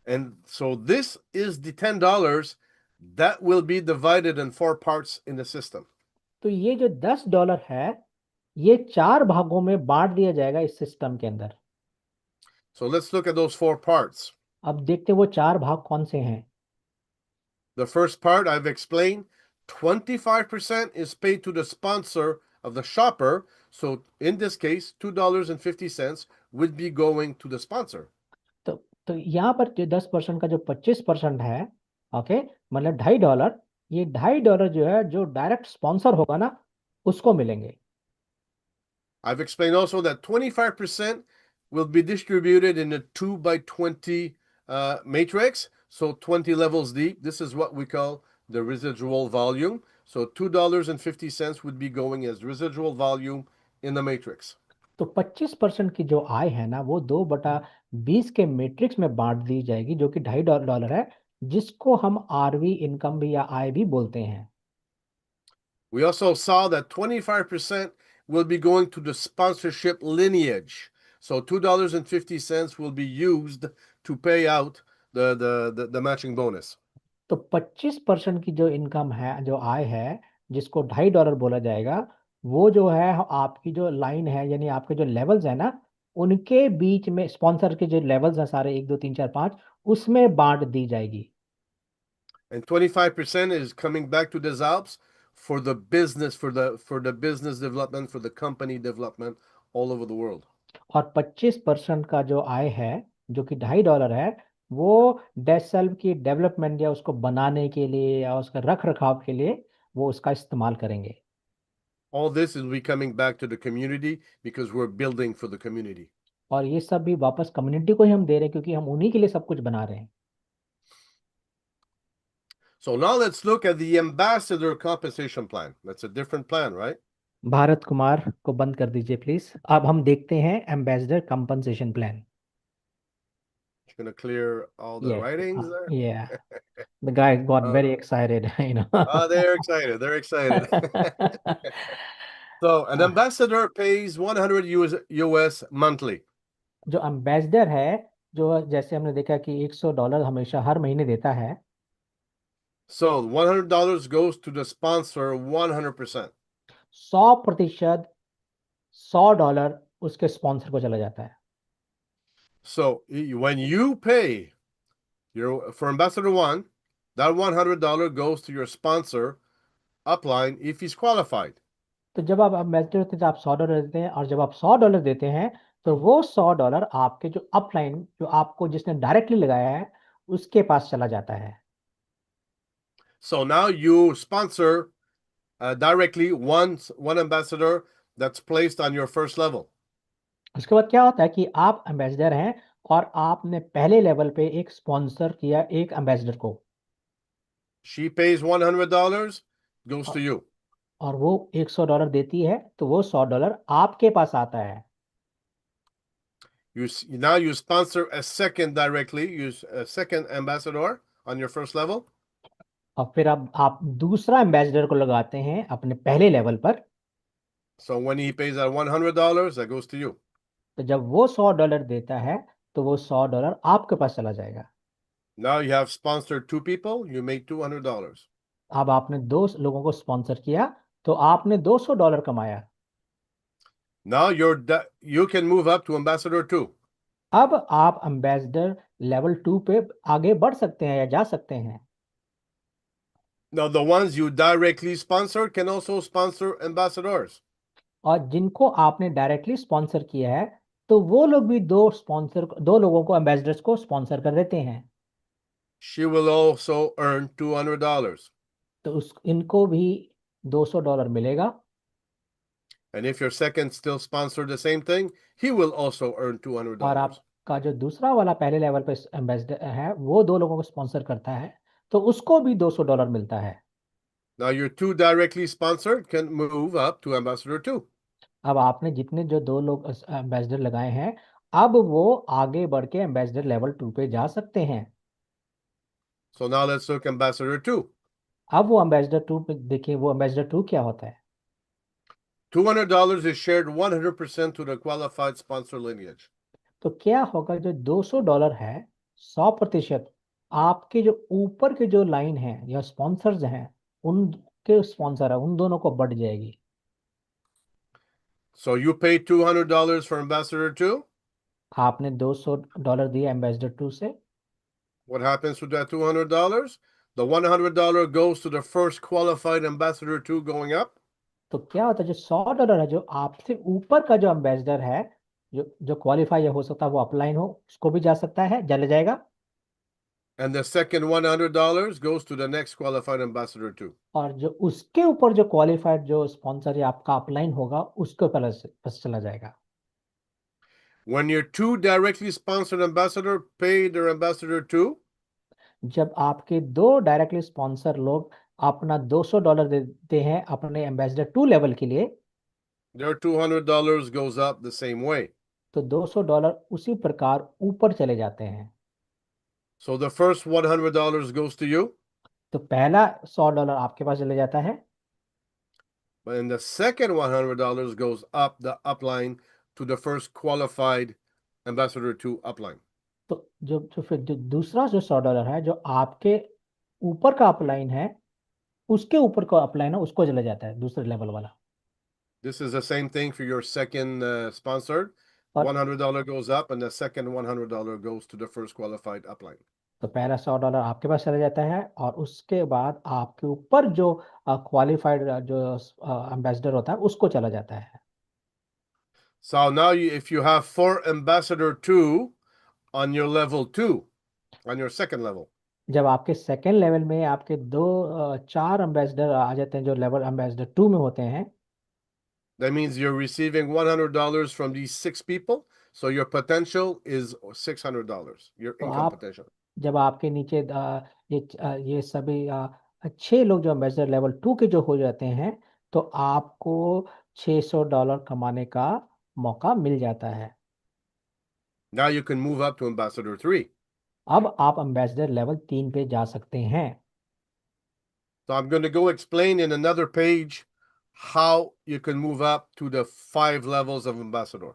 S2: And so this is the $10 that will be divided in 4 parts in the system.
S1: तो ये जो $10 है ये 4 भागों में बांट दिया जाएगा इस सिस्टम के अंदर।
S2: So let's look at those 4 parts.
S1: अब देखते वो 4 भाग कौन से हैं।
S2: The first part I've explained, 25% is paid to the sponsor of the shopper. So in this case, $2.50 would be going to the sponsor.
S1: तो यहाँ पर जो 10% का जो 25% है, ओके, मतलब $2.50, ये $2.50 जो है जो डायरेक्ट स्पॉन्सर होगा ना उसको मिलेंगे।
S2: I've explained also that 25% will be distributed in a 2x20 matrix. So 20 levels deep. This is what we call the residual volume. So $2.50 would be going as residual volume in the matrix.
S1: तो 25% की जो आय है ना वो 2/20 के matrix में बांट दी जाएगी जो कि $2.50 है, जिसको हम आरवी इनकम भी या आय भी बोलते हैं।
S2: We also saw that 25% will be going to the sponsorship lineage. So $2.50 will be used to pay out the matching bonus.
S1: तो 25% की जो इनकम है, जो आय है, जिसको $2.50 बोला जाएगा, वो जो है आपकी जो लाइन है यानी आपके जो लेवल्स है ना उनके बीच में, स्पॉन्सर के जो लेवल्स हैं सारे 1 2 3 4 5 उसमें बांट दी जाएगी।
S2: And 25% is coming back to the Zalps for the business, for the business development, for the company development all over the world.
S1: और 25% का जो आय है जो कि $2.50 है वो डेसल्व की डेवलपमेंट या उसको बनाने के लिए या उसका रख रखाव के लिए वो उसका इस्तेमाल करेंगे।
S2: All this will be coming back to the community because we're building for the community.
S1: और ये सब भी वापस कम्युनिटी को ही हम दे रहे हैं क्योंकि हम उन्हीं के लिए सब कुछ बना रहे हैं।
S2: So now let's look at the ambassador compensation plan. That's a different plan, right?
S1: Bharat Kumar को बंद कर दीजिए प्लीज। अब हम देखते हैं ambassador compensation plan.
S2: Just gonna clear all the writings there.
S1: Yeah. The guy got very excited, you know.
S2: Oh, they're excited. They're excited. So an ambassador pays 100 US monthly.
S1: जो ambassador है, जो जैसे हमने देखा कि $100 हमेशा हर महीने देता है।
S2: So $100 goes to the sponsor 100%.
S1: 100% $100 उसके स्पॉन्सर को चला जाता है।
S2: So when you pay for ambassador 1, that $100 goes to your sponsor upline if he's qualified.
S1: तो जब आप एम्बेसडर होते हैं तो आप $100 देते हैं, और जब आप $100 देते हैं तो वो $100 आपके जो अपलाइन, जो आपको जिसने डायरेक्टली लगाया है, उसके पास चला जाता है।
S2: So now you sponsor directly one ambassador that's placed on your first level.
S1: उसके बाद क्या होता है कि आप एम्बेसडर हैं और आपने पहले लेवल पे एक स्पॉन्सर किया एक एम्बेसडर को।
S2: She pays $100, goes to you.
S1: और वो $100 देती है तो वो $100 आपके पास आता है।
S2: Now you sponsor a second directly, use a second ambassador on your first level.
S1: और फिर अब आप दूसरा एम्बेसडर को लगाते हैं अपने पहले लेवल पर।
S2: So when he pays that $100, that goes to you.
S1: तो जब वो $100 देता है तो वो $100 आपके पास चला जाएगा।
S2: Now you have sponsored 2 people, you made $200.
S1: अब आपने 2 लोगों को स्पॉन्सर किया तो आपने $200 कमाया।
S2: Now you can move up to ambassador 2.
S1: अब आप एम्बेसडर लेवल 2 पे आगे बढ़ सकते हैं या जा सकते हैं।
S2: Now the ones you directly sponsor can also sponsor ambassadors.
S1: और जिनको आपने डायरेक्टली स्पॉन्सर किया है तो वो लोग भी दो लोगों को एम्बेसडर्स को स्पॉन्सर कर देते हैं।
S2: She will also earn $200.
S1: तो इनको भी $200 मिलेगा।
S2: And if your second still sponsor the same thing, he will also earn
S1: और
S2: $200.
S1: आपका जो दूसरा वाला पहले लेवल पे एम्बेसडर है वो दो लोगों को स्पॉन्सर करता है तो उसको भी $200 मिलता है।
S2: Now your two directly sponsored can move up to ambassador 2.
S1: अब आपने जितने जो दो लोग एम्बेसडर लगाए हैं अब वो आगे बढ़ के एम्बेसडर लेवल 2 पे जा सकते हैं।
S2: So now let's look ambassador 2.
S1: अब वो एम्बेसडर 2 पे देखिए, वो एम्बेसडर 2 क्या होता है।
S2: $200 is shared 100% to the qualified sponsor lineage.
S1: तो क्या होगा, जो $200 है 100% आपके जो ऊपर के जो लाइन है या स्पॉन्सर्स हैं उनके स्पॉन्सर है उन दोनों को बढ़ जाएगी।
S2: So you pay $200 for ambassador 2.
S1: आपने $200 दिया एम्बेसडर 2 से।
S2: What happens with that $200? The $100 goes to the first qualified ambassador 2 going up.
S1: तो क्या होता है, जो $100 है जो आपसे ऊपर का जो एम्बेसडर है जो क्वालिफाई हो सकता है वो अपलाइन हो उसको भी जा सकता है, चले जाएगा।
S2: And the second $100 goes to the next qualified ambassador 2.
S1: और जो उसके ऊपर जो क्वालिफाइड जो स्पॉन्सर या आपका अपलाइन होगा उसके ऊपर बस चला जाएगा।
S2: When your two directly sponsored ambassador pay their ambassador 2,
S1: जब आपके दो डायरेक्टली स्पॉन्सर लोग अपना $200 देते हैं अपने एम्बेसडर 2 लेवल के लिए,
S2: their $200 goes up the same way.
S1: तो $200 उसी प्रकार ऊपर चले जाते हैं।
S2: So the first $100 goes to you,
S1: तो पहला $100 आपके पास चले जाता है,
S2: but then the second $100 goes up the upline to the first qualified ambassador 2 upline.
S1: तो जो फिर जो दूसरा जो $100 है जो आपके ऊपर का अपलाइन है उसके ऊपर का अपलाइन है उसको चला जाता है दूसरे लेवल वाला।
S2: This is the same thing for your second sponsored.
S1: और
S2: $100 goes up, and the second $100 goes to the first qualified upline.
S1: तो पहला $100 आपके पास चला जाता है और उसके बाद आपके ऊपर जो क्वालिफाइड जो एम्बेसडर होता है उसको चला जाता है।
S2: So now, if you have 4 ambassador 2 on your level 2, on your second level,
S1: जब आपके सेकेंड लेवल में आपके 4 एम्बेसडर आ जाते हैं जो लेवल एम्बेसडर 2 में होते हैं,
S2: that means you're receiving $100 from these 6 people. So your potential is $600. Your
S1: तो
S2: income
S1: आप
S2: potential.
S1: जब आपके नीचे ये सभी 6 लोग जो एम्बेसडर लेवल 2 के जो हो जाते हैं तो आपको $600 कमाने का मौका मिल जाता है।
S2: Now you can move up to ambassador 3.
S1: अब आप एम्बेसडर लेवल 3 पे जा सकते हैं।
S2: So I'm going to go explain in another page how you can move up to the 5 levels of ambassador.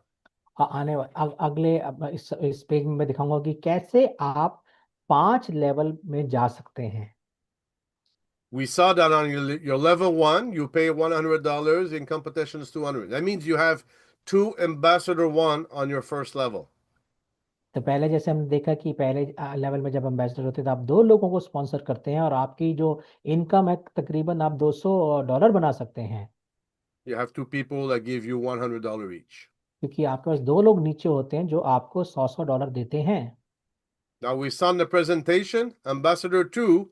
S1: अगले इस पेज में मैं दिखाऊंगा कि कैसे आप 5 लेवल में जा सकते हैं।
S2: We saw that on your level 1, you pay $100, in competition is $200. That means you have 2 ambassador 1 on your first level.
S1: तो पहले जैसे हमने देखा कि पहले लेवल में जब एम्बेसडर होते हैं तो आप 2 लोगों को स्पॉन्सर करते हैं और आपकी जो इनकम है तकरीबन आप $200 बना सकते हैं,
S2: You have 2 people that give you $100 each.
S1: क्योंकि आपके पास 2 लोग नीचे होते हैं जो आपको $100 देते हैं।
S2: Now we saw in the presentation, ambassador 2,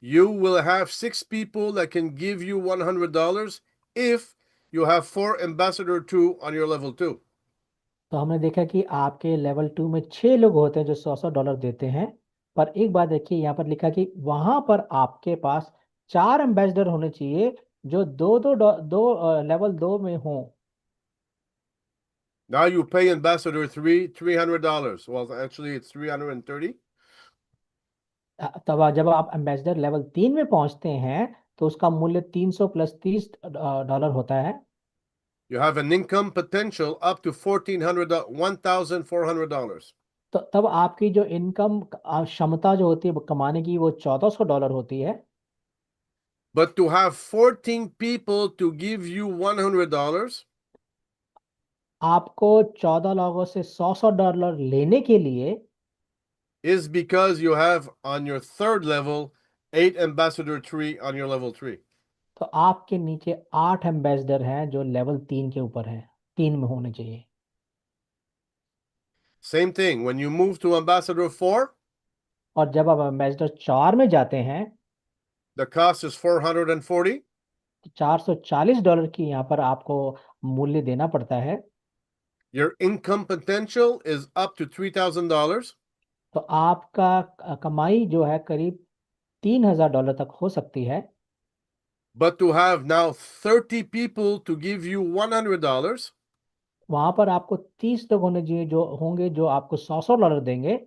S2: you will have 6 people that can give you $100 if you have 4 ambassador 2 on your level 2.
S1: तो हमने देखा कि आपके लेवल 2 में 6 लोग होते हैं जो $100 देते हैं, पर एक बात देखिए यहाँ पर लिखा कि वहां पर आपके पास 4 एम्बेसडर होने चाहिए जो दो लेवल 2 में हों।
S2: Now you pay ambassador 3 $300. Well, actually it's 330.
S1: तब जब आप एम्बेसडर लेवल 3 में पहुंचते हैं तो उसका मूल्य 300 प्लस $30 होता है।
S2: You have an income potential up to $1,400.
S1: तो तब आपकी जो इनकम क्षमता जो होती है कमाने की वो $1,400 होती है।
S2: But to have 14 people to give you $100,
S1: आपको 14 लोगों से $100 लेने के लिए
S2: is because you have on your third level 8 ambassador tree on your level 3.
S1: तो आपके नीचे 8 एम्बेसडर हैं जो लेवल 3 के ऊपर हैं, 3 में होने चाहिए।
S2: Same thing, when you move to ambassador 4,
S1: और जब आप एम्बेसडर 4 में जाते हैं
S2: the cost is 440.
S1: तो $440 की यहाँ पर आपको मूल्य देना पड़ता है।
S2: Your income potential is up to $3,000.
S1: तो आपका कमाई जो है करीब $3,000 तक हो सकती है।
S2: But to have now 30 people to give you $100,
S1: वहां पर आपको 30 लोग होने चाहिए जो होंगे जो आपको $100 देंगे।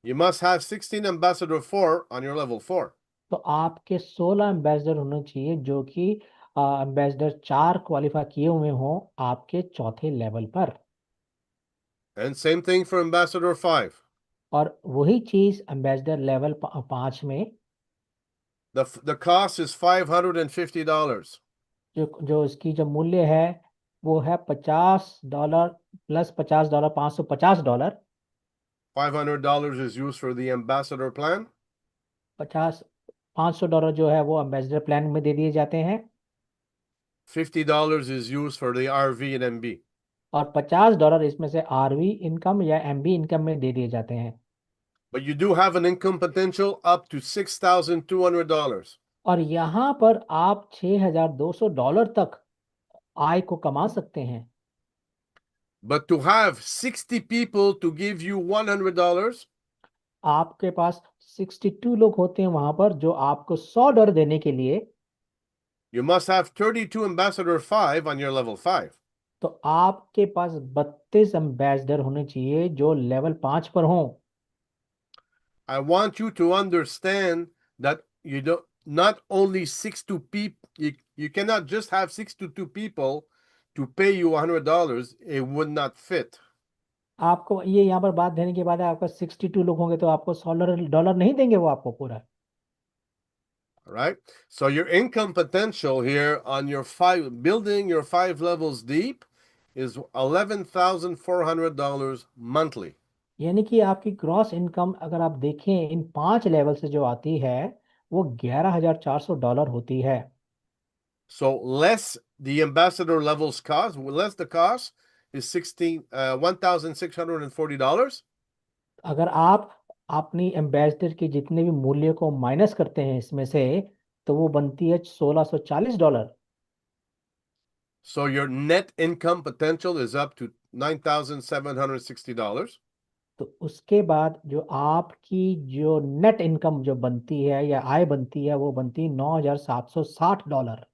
S2: you must have 16 ambassador 4 on your level 4.
S1: तो आपके 16 एम्बेसडर होने चाहिए जो कि एम्बेसडर 4 क्वालिफाई किए हुए हों आपके चौथे लेवल पर।
S2: And same thing for ambassador 5.
S1: और वही चीज एम्बेसडर लेवल 5 में
S2: The cost is $550.
S1: जो इसकी जो मूल्य है वो है $50 plus $50, $550।
S2: $500 is used for the ambassador plan.
S1: $500 जो है वो एम्बेसडर प्लान में दे दिए जाते हैं।
S2: $50 is used for the RV and MB.
S1: और $50 इसमें से आरवी इनकम या एमबी इनकम में दे दिए जाते हैं।
S2: But you do have an income potential up to $6,200.
S1: और यहाँ पर आप $6,200 तक आय को कमा सकते हैं।
S2: But to have 60 people to give you $100,
S1: आपके पास 62 लोग होते हैं वहां पर जो आपको $100 देने के लिए,
S2: you must have 32 ambassador 5 on your level 5.
S1: तो आपके पास 32 एम्बेसडर होने चाहिए जो लेवल 5 पर हों।
S2: I want you to understand that you don't not only 62 people, you cannot just have 62 people to pay you $100. It would not fit.
S1: आपको ये यहाँ पर बात देने के बाद है आपका 62 लोग होंगे तो आपको $100 नहीं देंगे वो आपको पूरा।
S2: All right. So your income potential here on your building your 5 levels deep is $11,400 monthly.
S1: यानी कि आपकी ग्रॉस इनकम अगर आप देखें इन 5 लेवल से जो आती है वो $11,400 होती है।
S2: So less the ambassador levels cost, less the cost is $1,640.
S1: अगर आप अपनी एम्बेसडर के जितने भी मूल्य को माइनस करते हैं इसमें से तो वो बनती है $1,640।
S2: So your net income potential is up to $9,760.
S1: तो उसके बाद जो आपकी जो नेट इनकम जो बनती है या आय बनती है वो बनती है $9,760।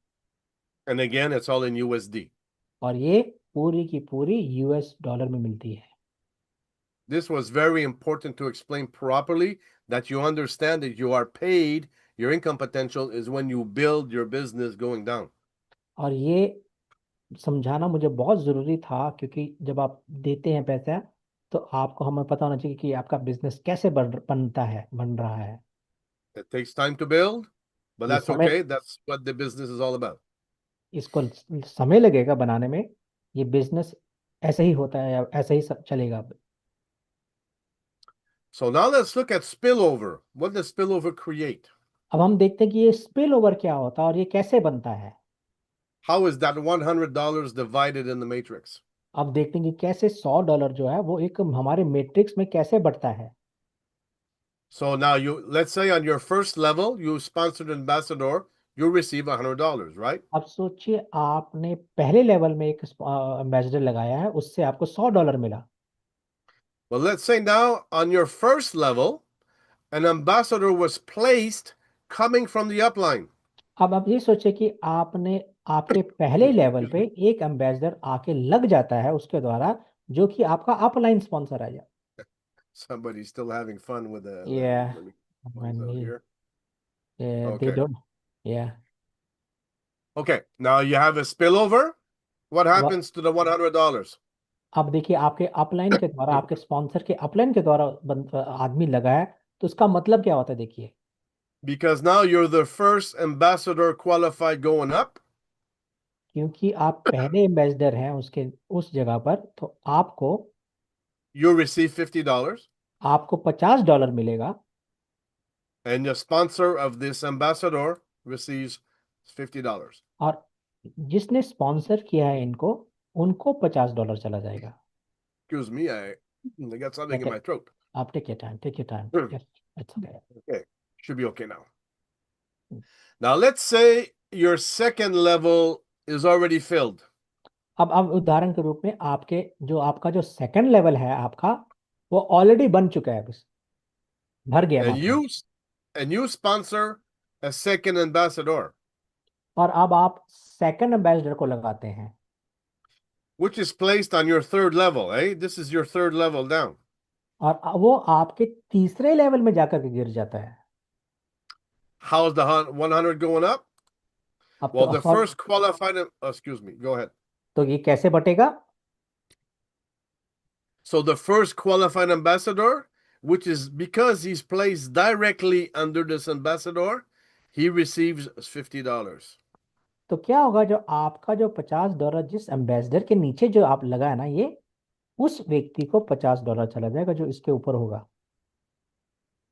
S2: And again, it's all in USD.
S1: और ये पूरी की पूरी यूएस डॉलर में मिलती है।
S2: This was very important to explain properly, that you understand that you are paid, your income potential is when you build your business going down.
S1: और ये समझाना मुझे बहुत ज़रूरी था क्योंकि जब आप देते हैं पैसा तो आपको हमें पता होना चाहिए कि आपका बिजनेस कैसे बन रहा है।
S2: It takes time to build, but
S1: ये
S2: that's
S1: समय
S2: okay. That's what the business is all about.
S1: इसको समय लगेगा बनाने में, ये बिजनेस ऐसे ही होता है या ऐसे ही सब चलेगा।
S2: So now let's look at spillover. What does spillover create?
S1: अब हम देखते हैं कि ये स्पिल ओवर क्या होता है और ये कैसे बनता है।
S2: How is that $100 divided in the matrix?
S1: अब देखते हैं कि कैसे $100 जो है वो एक हमारे मैट्रिक्स में कैसे बढ़ता है।
S2: So now let's say on your first level, you sponsored an ambassador, you receive $100, right?
S1: अब सोचिए आपने पहले लेवल में एक एम्बेसडर लगाया है उससे आपको $100 मिला।
S2: Well, let's say now on your first level, an ambassador was placed coming from the upline.
S1: अब आप ये सोचिए कि आपने आपके पहले लेवल पे एक एम्बेसडर आके लग जाता है उसके द्वारा जो कि आपका अपलाइन स्पॉन्सर है।
S2: Somebody's still having fun with the.
S1: Yeah,
S2: Let me
S1: when
S2: close out
S1: he,
S2: here.
S1: they
S2: Okay.
S1: don't, yeah.
S2: Okay. Now you have a spillover. What happens to the $100?
S1: अब देखिए आपके अपलाइन के द्वारा आपके sponsor के upline के द्वारा आदमी लगा है तो उसका मतलब क्या होता है देखिए।
S2: Because now you're the first ambassador qualified going up.
S1: क्योंकि आप पहले एम्बेसडर हैं उसके उस जगह पर, तो
S2: You receive $50,
S1: आपको $50 मिलेगा,
S2: and the sponsor of this ambassador receives $50.
S1: और जिसने स्पॉन्सर किया है इनको, उनको $50 चला जाएगा.
S2: Excuse me, I got something in
S1: Okay.
S2: my throat.
S1: आप take your time, take your time. Yes, it's okay.
S2: Okay, should be okay now. Now let's say your second level is already filled.
S1: अब उदाहरण के रूप में आपका जो second level है आपका, वो ऑलरेडी बन चुका है, बस भर गया
S2: And
S1: मात्रा.
S2: you sponsor a second ambassador,
S1: और अब आप सेकंड एम्बेसडर को लगाते हैं,
S2: which is placed on your third level, eh? This is your third level down.
S1: और वो आपके तीसरे लेवल में जाकर के गिर जाता है.
S2: How's the 100 going up?
S1: अब
S2: Well,
S1: तो
S2: the first qualified, excuse me, go ahead.
S1: तो ये कैसे बटेगा?
S2: So the first qualified ambassador, which is because he's placed directly under this ambassador, he receives $50.
S1: तो क्या होगा, जो आपका जो $50 जिस एम्बेसडर के नीचे जो आप लगाया ना, ये उस व्यक्ति को $50 चला जाएगा जो इसके ऊपर होगा.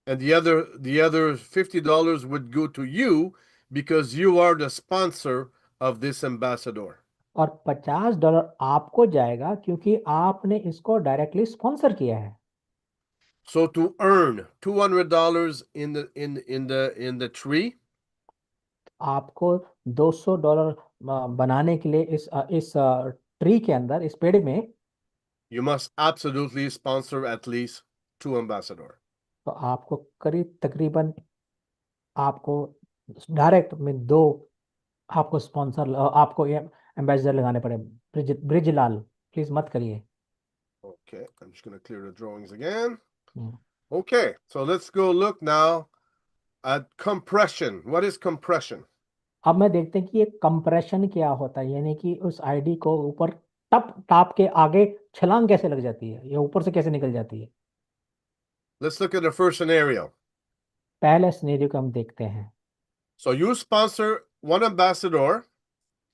S2: And the other $50 would go to you because you are the sponsor of this ambassador.
S1: और $50 आपको जाएगा क्योंकि आपने इसको डायरेक्टली स्पॉन्सर किया है.
S2: So to earn $200 in the tree,
S1: आपको $200 बनाने के लिए इस ट्री के अंदर, इस पेड़ में,
S2: you must absolutely sponsor at least 2 ambassadors.
S1: तो आपको तकरीबन आपको डायरेक्ट में 2 आपको स्पॉन्सर, आपको ये एम्बेसडर लगाने पड़े. ब्रिजलाल, प्लीज मत करिए.
S2: Okay, I'm just going to clear the drawings again.
S1: Hmm.
S2: Okay, so let's go look now at compression. What is compression?
S1: अब मैं देखते हैं कि ये कंप्रेशन क्या होता है, यानी कि उस आईडी को ऊपर टाप के आगे छलांग कैसे लग जाती है, ये ऊपर से कैसे निकल जाती है.
S2: Let's look at the first scenario.
S1: पहले सिनेरियो को हम देखते हैं.
S2: So you sponsor one ambassador,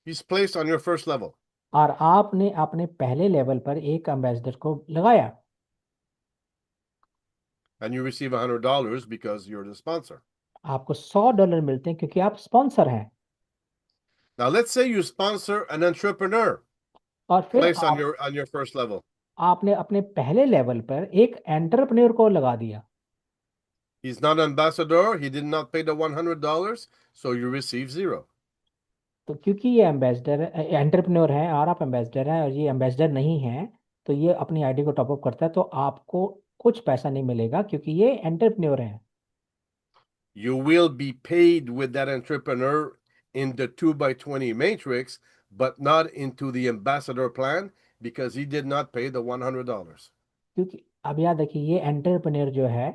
S2: he's placed on your first level.
S1: और आपने अपने पहले लेवल पर एक एम्बेसडर को लगाया,
S2: And you receive $100 because you're the sponsor.
S1: आपको $100 मिलते हैं क्योंकि आप स्पॉन्सर हैं.
S2: Now let's say you sponsor an entrepreneur
S1: और फिर
S2: placed on your first level.
S1: आपने अपने पहले लेवल पर एक एंटरप्रेन्योर को लगा दिया.
S2: He's not an ambassador, he did not pay the $100, so you receive $0.
S1: तो क्योंकि ये एम्बेसडर एंटरप्रेन्योर है और आप एम्बेसडर हैं और ये एम्बेसडर नहीं है, तो ये अपनी आईडी को टॉप अप करता है, तो आपको कुछ पैसा नहीं मिलेगा क्योंकि ये एंटरप्रेन्योर है.
S2: You will be paid with that entrepreneur in the 2x20 matrix, but not into the ambassador plan because he did not pay the $100.
S1: क्योंकि अब याद रखिए, ये एंटरप्रेन्योर जो है,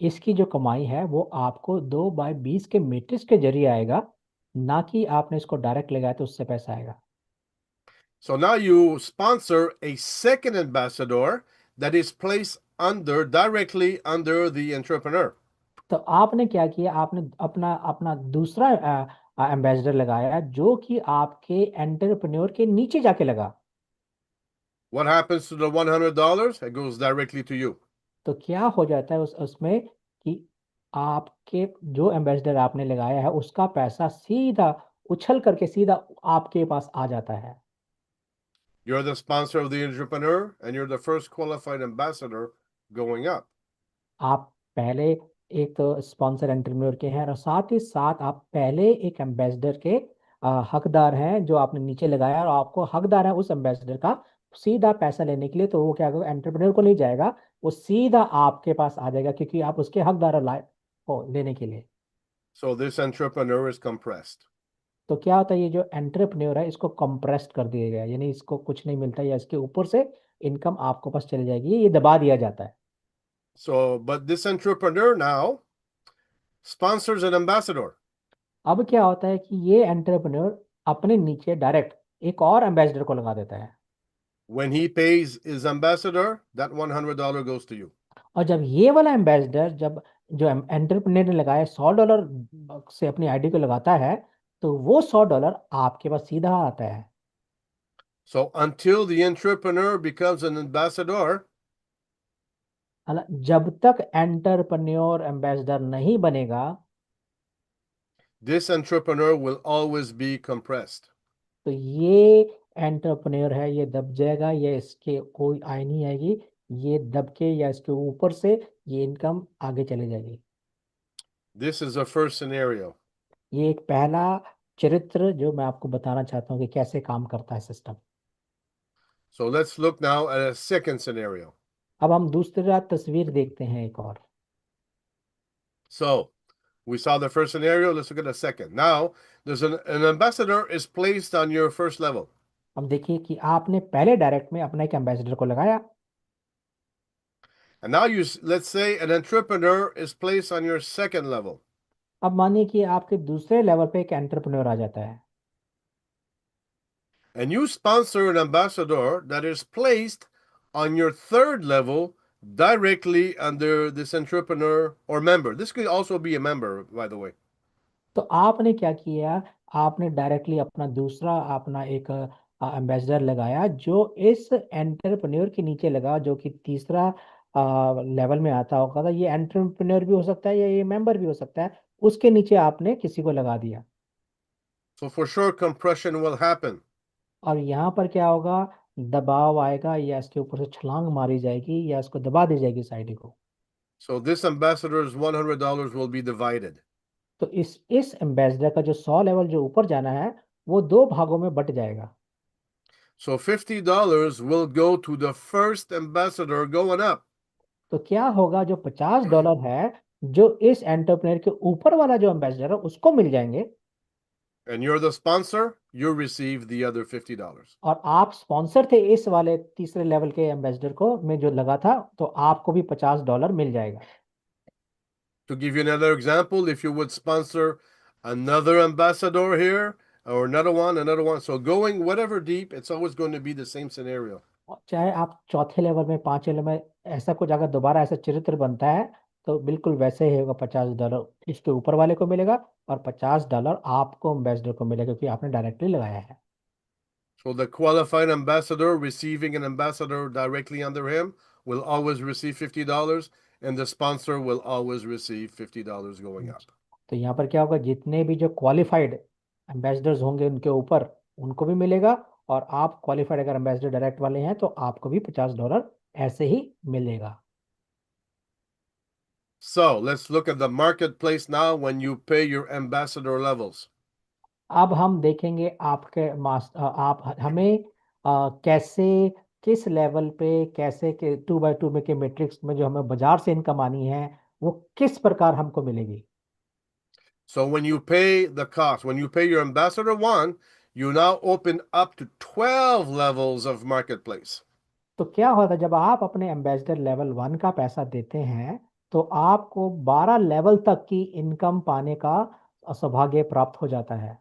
S1: इसकी जो कमाई है वो आपको 2x20 के मैट्रिक्स के जरिए आएगा, ना कि आपने इसको डायरेक्ट लगाया तो उससे पैसा आएगा.
S2: So now you sponsor a second ambassador that is placed directly under the entrepreneur.
S1: तो आपने क्या किया, आपने अपना अपना दूसरा एम्बेसडर लगाया जो कि आपके एंटरप्रेन्योर के नीचे जाके लगा.
S2: What happens to the $100? It goes directly to you.
S1: तो क्या हो जाता है उसमें कि आपके जो एम्बेसडर आपने लगाया है उसका पैसा सीधा उछल करके सीधा आपके पास आ जाता है.
S2: You're the sponsor of the entrepreneur and you're the first qualified ambassador going up.
S1: आप पहले एक तो स्पॉन्सर एंटरप्रेन्योर के हैं और साथ ही साथ आप पहले एक एम्बेसडर के हकदार हैं जो आपने नीचे लगाया, और आपको हकदार है उस एम्बेसडर का सीधा पैसा लेने के लिए. तो वो क्या होगा, एंटरप्रेन्योर को नहीं जाएगा, वो सीधा आपके पास आ जाएगा क्योंकि आप उसके हकदार हो लेने के लिए.
S2: So this entrepreneur is compressed.
S1: तो क्या होता है, ये जो एंटरप्रेन्योर है इसको कंप्रेस्ड कर दिया गया, यानी इसको कुछ नहीं मिलता या इसके ऊपर से इनकम आपको पास चली जाएगी, ये दबा दिया जाता है.
S2: So, but this entrepreneur now sponsors an ambassador.
S1: अब क्या होता है कि ये एंटरप्रेन्योर अपने नीचे डायरेक्ट एक और एम्बेसडर को लगा देता है.
S2: When he pays his ambassador, that $100 goes to you.
S1: और जब ये वाला एम्बेसडर, जब जो एंटरप्रेन्योर ने लगाया $100 से अपनी आईडी को लगाता है, तो वो $100 आपके पास सीधा आता है.
S2: So until the entrepreneur becomes an ambassador,
S1: जब तक एंटरप्रेन्योर एम्बेसडर नहीं बनेगा,
S2: this entrepreneur will always be compressed.
S1: तो ये एंटरप्रेन्योर है, ये दब जाएगा, ये इसके कोई आय नहीं आएगी, ये दब के या इसके ऊपर से ये इनकम आगे चली जाएगी।
S2: This is the first scenario.
S1: ये एक पहला चरित्र जो मैं आपको बताना चाहता हूँ कि कैसे काम करता है system.
S2: So let's look now at a second scenario.
S1: अब हम दूसरा तस्वीर देखते हैं एक और।
S2: So we saw the first scenario. Let's look at the second. Now, there's an ambassador is placed on your first level.
S1: अब देखिए कि आपने पहले डायरेक्ट में अपना एक एम्बेसडर को लगाया,
S2: And now let's say an entrepreneur is placed on your second level.
S1: अब मानिए कि आपके दूसरे लेवल पे एक एंटरप्रेन्योर आ जाता है,
S2: And you sponsor an ambassador that is placed on your third level directly under this entrepreneur or member. This could also be a member, by the way.
S1: तो आपने क्या किया, आपने डायरेक्टली अपना दूसरा अपना एक एम्बेसडर लगाया जो इस एंटरप्रेन्योर के नीचे लगा, जो कि तीसरा लेवल में आता होगा। तो ये एंटरप्रेन्योर भी हो सकता है या ये मेंबर भी हो सकता है, उसके नीचे आपने किसी को लगा दिया।
S2: So for sure, compression will happen.
S1: और यहाँ पर क्या होगा, दबाव आएगा या इसके ऊपर से छलांग मारी जाएगी या इसको दबा दी जाएगी साइड को।
S2: So this ambassador's $100 will be divided.
S1: तो इस एम्बेसडर का जो 100 लेवल जो ऊपर जाना है वो दो भागों में बट जाएगा।
S2: So $50 will go to the first ambassador going up.
S1: तो क्या होगा, जो $50 है जो इस एंटरप्रेन्योर के ऊपर वाला जो एम्बेसडर है उसको मिल जाएंगे,
S2: And you're the sponsor, you receive the other $50.
S1: और आप स्पॉन्सर थे इस वाले तीसरे लेवल के एम्बेसडर को में जो लगा था, तो आपको भी $50 मिल जाएगा।
S2: To give you another example, if you would sponsor another ambassador here or another one, so going whatever deep, it's always going to be the same scenario.
S1: चाहे आप चौथे लेवल में, पांचवें लेवल में ऐसा कुछ अगर दोबारा ऐसा चरित्र बनता है तो बिल्कुल वैसे ही होगा। $50 इसके ऊपर वाले को मिलेगा और $50 आपको एम्बेसडर को मिलेगा, क्योंकि आपने डायरेक्टली लगाया है।
S2: So the qualified ambassador receiving an ambassador directly under him will always receive $50, and the sponsor will always receive $50 going up.
S1: तो यहाँ पर क्या होगा, जितने भी जो क्वालिफाइड एम्बेसडर्स होंगे उनके ऊपर उनको भी मिलेगा, और आप क्वालिफाइड अगर एम्बेसडर डायरेक्ट वाले हैं तो आपको भी $50 ऐसे ही मिलेगा।
S2: So let's look at the marketplace now when you pay your ambassador levels.
S1: अब हम देखेंगे आपके आप हमें कैसे किस लेवल पे कैसे के 2x2 में के मैट्रिक्स में जो हमें बाजार से इनकम आनी है वो किस प्रकार हमको मिलेगी।
S2: So when you pay the cost, when you pay your ambassador one, you now open up to 12 levels of marketplace.
S1: तो क्या होता है, जब आप अपने एम्बेसडर लेवल 1 का पैसा देते हैं तो आपको 12 लेवल तक की इनकम पाने का सौभाग्य प्राप्त हो जाता है।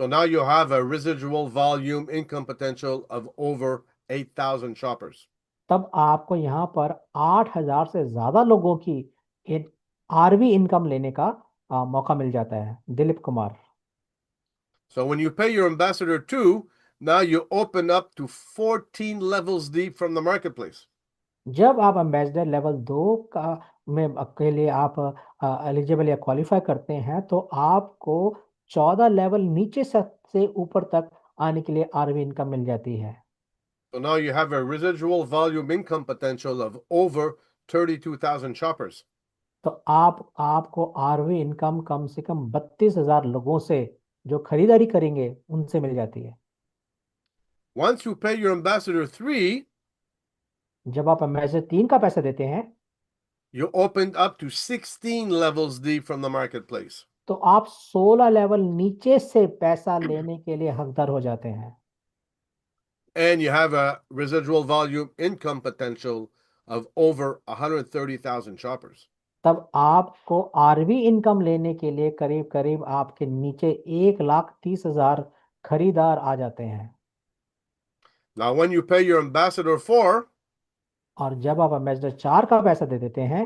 S2: So now you have a residual volume income potential of over 8,000 shoppers.
S1: तब आपको यहाँ पर 8,000 से ज्यादा लोगों की आरवी इनकम लेने का मौका मिल जाता है। Dilip Kumar.
S2: So when you pay your ambassador 2, now you open up to 14 levels deep from the marketplace.
S1: जब आप एम्बेसडर लेवल 2 का में के लिए आप एलिजिबल या क्वालिफाई करते हैं तो आपको 14 लेवल नीचे से ऊपर तक आने के लिए आरवी इनकम मिल जाती है।
S2: So now you have a residual volume income potential of over 32,000 shoppers.
S1: तो आपको आरवी इनकम कम से कम 32,000 लोगों से जो खरीदारी करेंगे उनसे मिल जाती है।
S2: Once you pay your ambassador 3,
S1: जब आप एम्बेसडर 3 का पैसा देते हैं
S2: you opened up to 16 levels deep from the marketplace.
S1: तो आप 16 लेवल नीचे से पैसा लेने के लिए हकदार हो जाते हैं।
S2: And you have a residual volume income potential of over 130,000 shoppers.
S1: तब आपको आरवी इनकम लेने के लिए करीब करीब आपके नीचे 1,30,000 खरीदार आ जाते हैं।
S2: Now, when you pay your ambassador 4,
S1: और जब आप एम्बेसडर 4 का पैसा दे देते हैं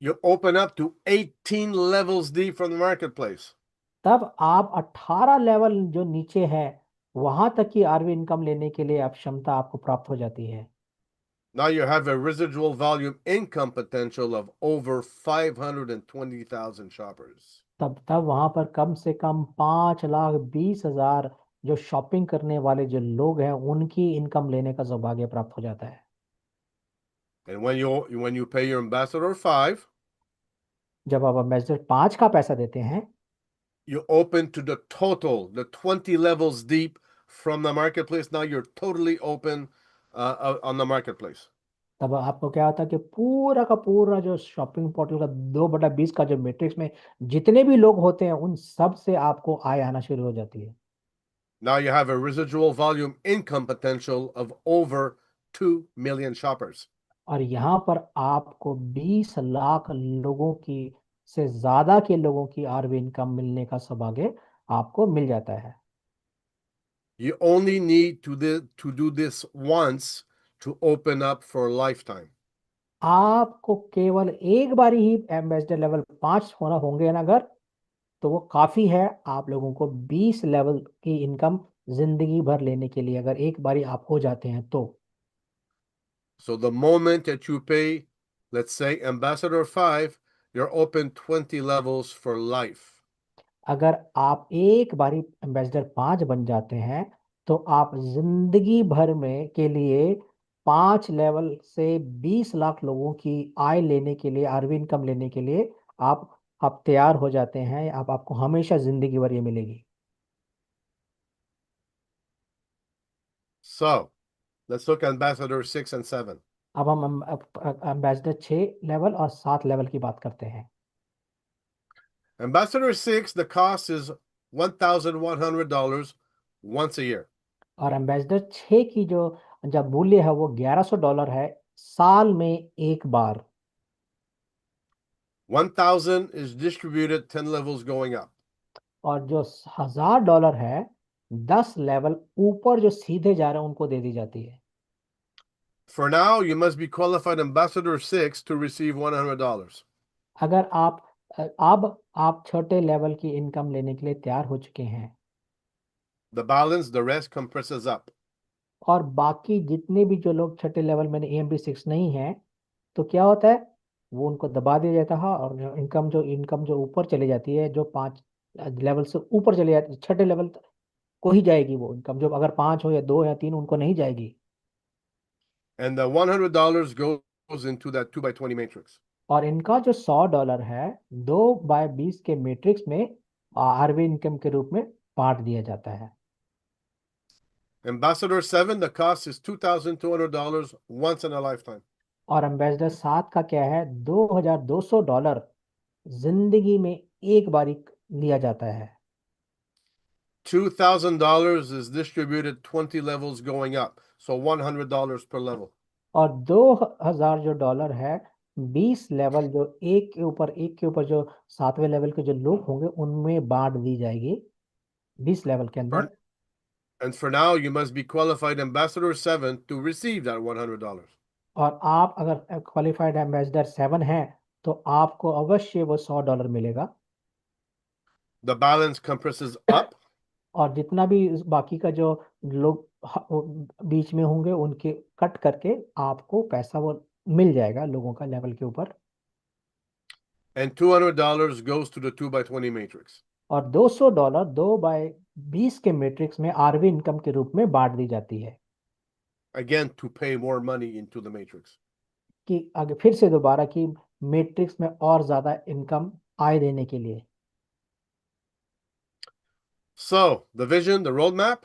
S2: you open up to 18 levels deep from the marketplace.
S1: तब आप 18 लेवल जो नीचे है वहां तक की आरवी इनकम लेने के लिए आप क्षमता आपको प्राप्त हो जाती है।
S2: Now you have a residual volume income potential of over 520,000 shoppers.
S1: तब वहां पर कम से कम 5,20,000 जो शॉपिंग करने वाले जो लोग हैं उनकी इनकम लेने का सौभाग्य प्राप्त हो जाता है।
S2: And when you pay your ambassador 5,
S1: जब आप एम्बेसडर 5 का पैसा देते हैं,
S2: you open to the total, the 20 levels deep from the marketplace. Now you're totally open on the marketplace.
S1: तब आपको क्या होता है कि पूरा का पूरा जो शॉपिंग पोर्टल का 2/20 का जो मैट्रिक्स में जितने भी लोग होते हैं उन सब से आपको आय आना शुरू हो जाती है।
S2: Now you have a residual volume income potential of over 2 million shoppers.
S1: और यहाँ पर आपको 20 लाख लोगों की से ज्यादा के लोगों की आरवी इनकम मिलने का सौभाग्य आपको मिल जाता है।
S2: You only need to do this once to open up for a lifetime.
S1: आपको केवल एक बार ही एम्बेसडर लेवल 5 होना होंगे ना अगर, तो वो काफी है आप लोगों को 20 लेवल की इनकम जिंदगी भर लेने के लिए, अगर एक बारी आप हो जाते हैं तो।
S2: So the moment that you pay, let's say Ambassador 5, you're open 20 levels for life.
S1: अगर आप एक बारी एम्बेसडर 5 बन जाते हैं तो आप जिंदगी भर में के लिए 5 लेवल से 20 लाख लोगों की आय लेने के लिए, आरवी इनकम लेने के लिए आप तैयार हो जाते हैं। आपको हमेशा जिंदगी भर ये मिलेगी।
S2: So let's look at Ambassador 6 and 7.
S1: अब हम एम्बेसडर 6 लेवल और 7 लेवल की बात करते हैं।
S2: Ambassador 6, the cost is $1,100 once a year.
S1: और एम्बेसडर 6 की जो जब मूल्य है वो $1,100 है साल में एक बार।
S2: 1,000 is distributed 10 levels going up.
S1: और जो $1,000 है 10 लेवल ऊपर जो सीधे जा रहे हैं उनको दे दी जाती है।
S2: For now, you must be qualified Ambassador 6 to receive $100.
S1: अगर अब आप छोटे लेवल की इनकम लेने के लिए तैयार हो चुके हैं
S2: The balance, the rest compresses up.
S1: और बाकी जितने भी जो लोग छोटे लेवल में EMB 6 नहीं है तो क्या होता है, वो उनको दबा दिया जाता है और इनकम जो ऊपर चली जाती है, जो 5 लेवल से ऊपर चले जाती है, छठे लेवल को ही जाएगी वो इनकम, जो अगर 5 हो या 2 या 3 उनको नहीं जाएगी।
S2: And the $100 goes into that 2x20 matrix.
S1: और इनका जो $100 है 2/20 के मैट्रिक्स में आरवी इनकम के रूप में बांट दिया जाता है।
S2: Ambassador 7, the cost is $2,200 once in a lifetime.
S1: और एम्बेसडर 7 का क्या है, $2,200 जिंदगी में एक बारी लिया जाता है।
S2: $2,000 is distributed 20 levels going up, so $100 per level.
S1: और 2,000 जो डॉलर है 20 लेवल जो एक के ऊपर जो 7वें लेवल के जो लोग होंगे उनमें बांट दी जाएगी 20 लेवल के अंदर।
S2: And for now, you must be qualified Ambassador 7 to receive that $100.
S1: और आप अगर क्वालिफाइड एम्बेसडर 7 हैं तो आपको अवश्य वो $100 मिलेगा।
S2: The balance compresses up.
S1: और जितना भी बाकी का जो लोग बीच में होंगे उनके कट करके आपको पैसा वो मिल जाएगा लोगों का लेवल के ऊपर।
S2: And $200 goes to the 2x20 matrix.
S1: और $200 2/20 के मैट्रिक्स में आरवी इनकम के रूप में बांट दी जाती है।
S2: Again, to pay more money into the matrix.
S1: कि आगे फिर से दोबारा कि मैट्रिक्स में और ज्यादा इनकम आय देने के लिए।
S2: So, the vision, the roadmap.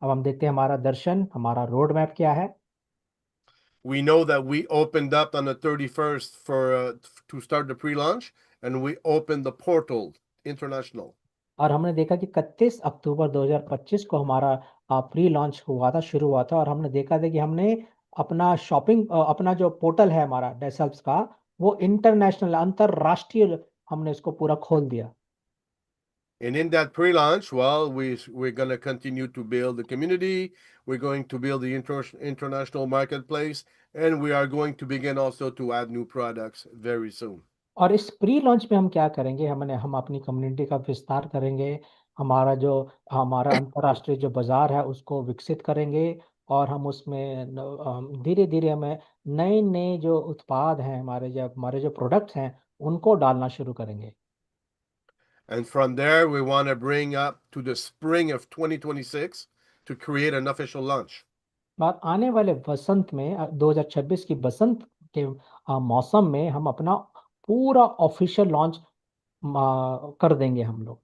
S1: अब हम देखते हैं हमारा दर्शन, हमारा रोड मैप क्या है।
S2: We know that we opened up on the 31st to start the pre-launch, and we opened the portal international.
S1: और हमने देखा कि 31 अक्टूबर 2025 को हमारा प्री लॉन्च हुआ था, शुरू हुआ था, और हमने देखा था कि हमने अपना जो पोर्टल है हमारा डेसल्प्स का वो इंटरनेशनल अंतरराष्ट्रीय हमने इसको पूरा खोल दिया।
S2: And in that pre-launch, well, we're going to continue to build the community. We're going to build the international marketplace, and we are going to begin also to add new products very soon.
S1: और इस pre launch में हम क्या करेंगे, हम अपनी community का विस्तार करेंगे, हमारा अंतर्राष्ट्रीय जो बाजार है उसको विकसित करेंगे, और हम उसमें धीरे धीरे हमें नए नए जो उत्पाद हैं, हमारे जो प्रोडक्ट्स हैं उनको डालना शुरू करेंगे।
S2: And from there, we want to bring up to the spring of 2026 to create an official launch.
S1: बात आने वाले वसंत में 2026 की बसंत के मौसम में हम अपना पूरा ऑफिशियल लॉन्च कर देंगे हम लोग।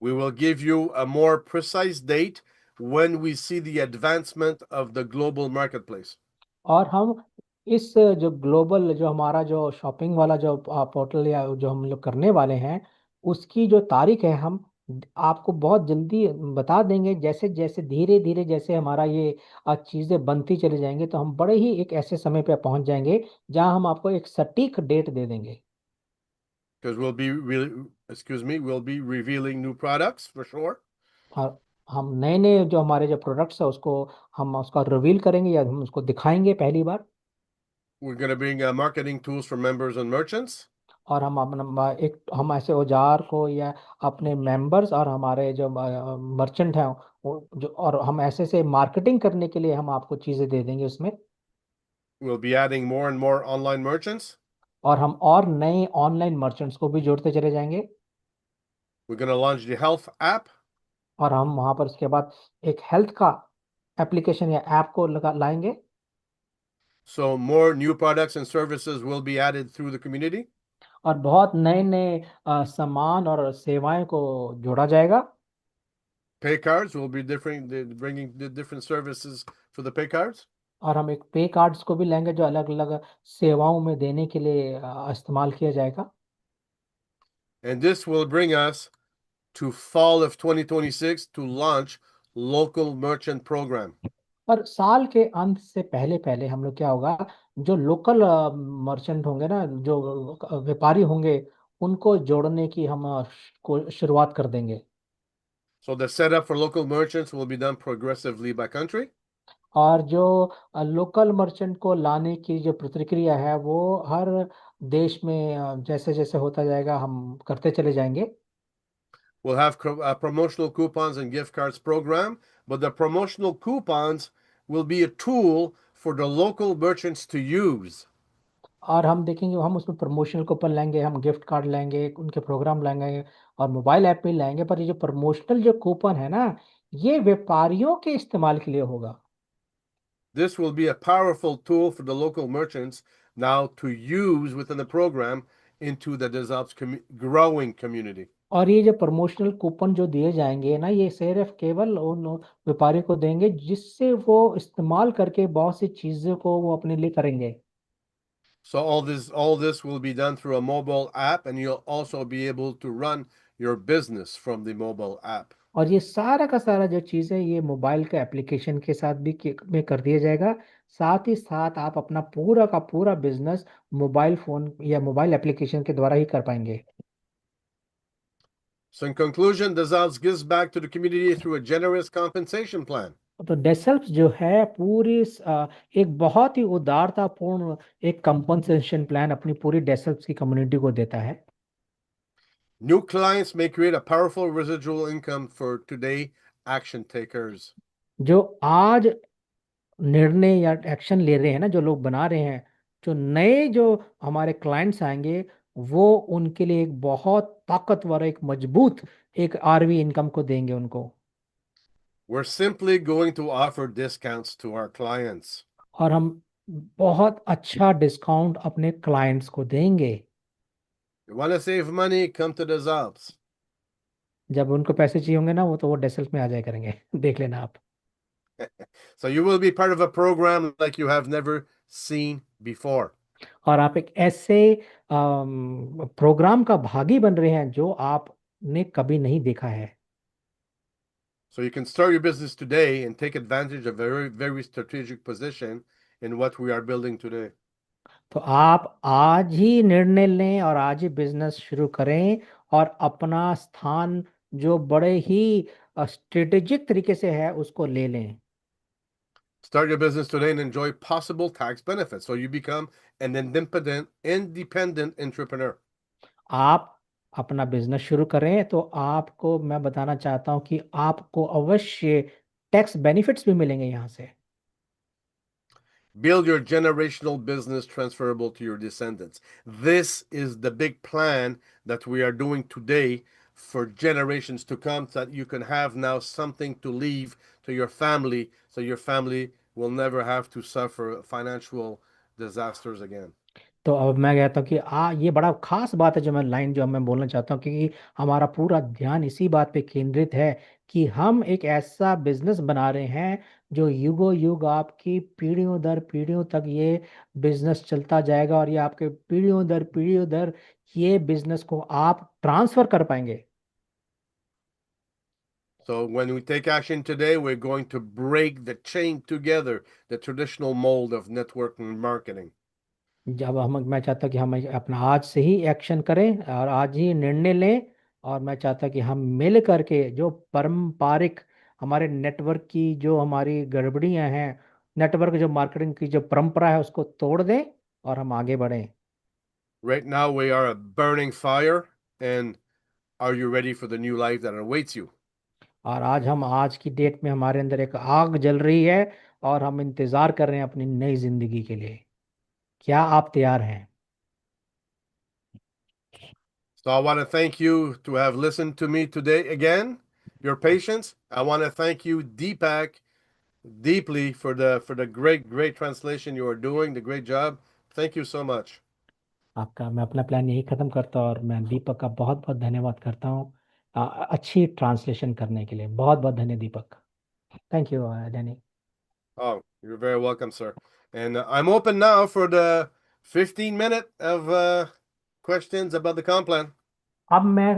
S2: We will give you a more precise date when we see the advancement of the global marketplace.
S1: और हम इस जो ग्लोबल जो हमारा जो शॉपिंग वाला जो पोर्टल या जो हम लोग करने वाले हैं उसकी जो तारीख है हम आपको बहुत जल्दी बता देंगे। जैसे जैसे धीरे धीरे जैसे हमारा ये चीज़ें बनती चली जाएंगी तो हम बड़े ही एक ऐसे समय पे पहुंच जाएंगे जहां हम आपको एक सटीक डेट दे देंगे।
S2: Because we'll be revealing new products for sure.
S1: और हम नए नए जो हमारे जो प्रोडक्ट्स है उसको हम उसका रिवील करेंगे या हम उसको दिखाएंगे पहली बार।
S2: We're going to bring marketing tools for members and merchants.
S1: और हम ऐसे औजार को या अपने मेंबर्स और हमारे जो मर्चेंट हैं जो, और हम ऐसे से मार्केटिंग करने के लिए हम आपको चीज़ें दे देंगे उसमें।
S2: We'll be adding more and more online merchants.
S1: और हम और नए ऑनलाइन मर्चेंट्स को भी जोड़ते चले जाएंगे।
S2: We're going to launch the health app.
S1: और हम वहाँ पर उसके बाद एक हेल्थ का एप्लीकेशन या ऐप को लाएंगे।
S2: So more new products and services will be added through the community.
S1: और बहुत नए नए सामान और सेवाएं को जोड़ा जाएगा।
S2: Pay cards will be bringing the different services for the pay cards.
S1: और हम एक पे कार्ड्स को भी लेंगे जो अलग अलग सेवाओं में देने के लिए इस्तेमाल किया जाएगा।
S2: And this will bring us to fall of 2026 to launch local merchant program.
S1: और साल के अंत से पहले पहले हम लोग क्या होगा, जो लोकल मर्चेंट होंगे ना, जो व्यापारी होंगे उनको जोड़ने की हम को शुरुआत कर देंगे।
S2: So the setup for local merchants will be done progressively by country.
S1: और जो लोकल मर्चेंट को लाने की जो प्रक्रिया है वो हर देश में जैसे जैसे होता जाएगा हम करते चले जाएंगे।
S2: We'll have promotional coupons and gift cards program, but the promotional coupons will be a tool for the local merchants to use.
S1: और हम देखेंगे हम उसमें प्रमोशनल कूपन लाएंगे, हम गिफ्ट कार्ड लाएंगे, उनके प्रोग्राम लाएंगे और मोबाइल ऐप भी लाएंगे। पर ये जो प्रमोशनल जो कूपन है ना ये व्यापारियों के इस्तेमाल के लिए होगा।
S2: This will be a powerful tool for the local merchants now to use within the program into the DevOps growing community.
S1: और ये जो प्रमोशनल कूपन जो दिए जाएंगे ना ये सिर्फ केवल उन व्यापारियों को देंगे जिससे वो इस्तेमाल करके बहुत सी चीजों को वो अपने लिए करेंगे।
S2: So all this will be done through a mobile app, and you'll also be able to run your business from the mobile app.
S1: और ये सारा का सारा जो चीज़ है ये मोबाइल के एप्लीकेशन के साथ भी में कर दिया जाएगा। साथ ही साथ आप अपना पूरा का पूरा बिजनेस मोबाइल फोन या मोबाइल एप्लीकेशन के द्वारा ही कर पाएंगे।
S2: So in conclusion, Dissolves gives back to the community through a generous compensation plan.
S1: तो डेसल्फ जो है पूरी एक बहुत ही उदारतापूर्ण एक कंपनसेशन प्लान अपनी पूरी डेसल्फ की कम्युनिटी को देता है।
S2: New clients may create a powerful residual income for today action takers.
S1: जो आज निर्णय या एक्शन ले रहे हैं ना, जो लोग बना रहे हैं, जो नए जो हमारे क्लाइंट्स आएंगे वो उनके लिए एक बहुत ताकतवर एक मजबूत एक आरवी इनकम को देंगे उनको।
S2: We're simply going to offer discounts to our clients.
S1: और हम बहुत अच्छा डिस्काउंट अपने क्लाइंट्स को देंगे।
S2: You want to save money? Come to Dissolves.
S1: जब उनको पैसे चाहिए होंगे ना वो तो वो डेसल्फ में आ जाया करेंगे देख लेना आप।
S2: So you will be part of a program like you have never seen before.
S1: और आप एक ऐसे प्रोग्राम का भागी बन रहे हैं जो आपने कभी नहीं देखा है।
S2: So you can start your business today and take advantage of a very, very strategic position in what we are building today.
S1: तो आप आज ही निर्णय लें और आज ही बिजनेस शुरू करें और अपना स्थान जो बड़े ही स्ट्रेटेजिक तरीके से है उसको ले लें।
S2: Start your business today and enjoy possible tax benefits. So you become an independent entrepreneur.
S1: आप अपना बिजनेस शुरू करें तो आपको मैं बताना चाहता हूं कि आपको अवश्य टैक्स बेनिफिट्स भी मिलेंगे यहाँ से।
S2: Build your generational business transferable to your descendants. This is the big plan that we are doing today for generations to come, so that you can have now something to leave to your family, so your family will never have to suffer financial disasters again.
S1: तो अब मैं कहता हूँ कि ये बड़ा खास बात है जो मैं बोलना चाहता हूँ, क्योंकि हमारा पूरा ध्यान इसी बात पे केंद्रित है कि हम एक ऐसा बिजनेस बना रहे हैं जो युगों युग आपकी पीढ़ियों दर पीढ़ियों तक ये बिजनेस चलता जाएगा, और ये आपके पीढ़ियों दर ये बिजनेस को आप ट्रांसफर कर पाएंगे।
S2: So when we take action today, we're going to break the chain together, the traditional mold of networking marketing.
S1: मैं चाहता हूँ कि हम अपना आज से ही एक्शन करें और आज ही निर्णय लें, और मैं चाहता हूँ कि हम मिल करके जो पारंपरिक हमारे नेटवर्क की जो हमारी गड़बड़ियां हैं, नेटवर्क जो मार्केटिंग की जो परंपरा है उसको तोड़ दें और हम आगे बढ़ें।
S2: Right now, we are a burning fire, and are you ready for the new life that awaits you?
S1: और आज की डेट में हमारे अंदर एक आग जल रही है और हम इंतजार कर रहे हैं अपनी नई जिंदगी के लिए। क्या आप तैयार हैं?
S2: So I want to thank you to have listened to me today again. Your patience. I want to thank you, Deepak, deeply for the great translation you are doing. The great job. Thank you so much.
S1: आपका मैं अपना plan यही खत्म करता हूँ, और मैं दीपक का बहुत बहुत धन्यवाद करता हूँ अच्छी ट्रांसलेशन करने के लिए। बहुत बहुत धन्यवाद Deepak. Thank you Danny.
S2: Oh, you're very welcome, sir. And I'm open now for the 15-minute of questions about the comp plan.
S1: अब मैं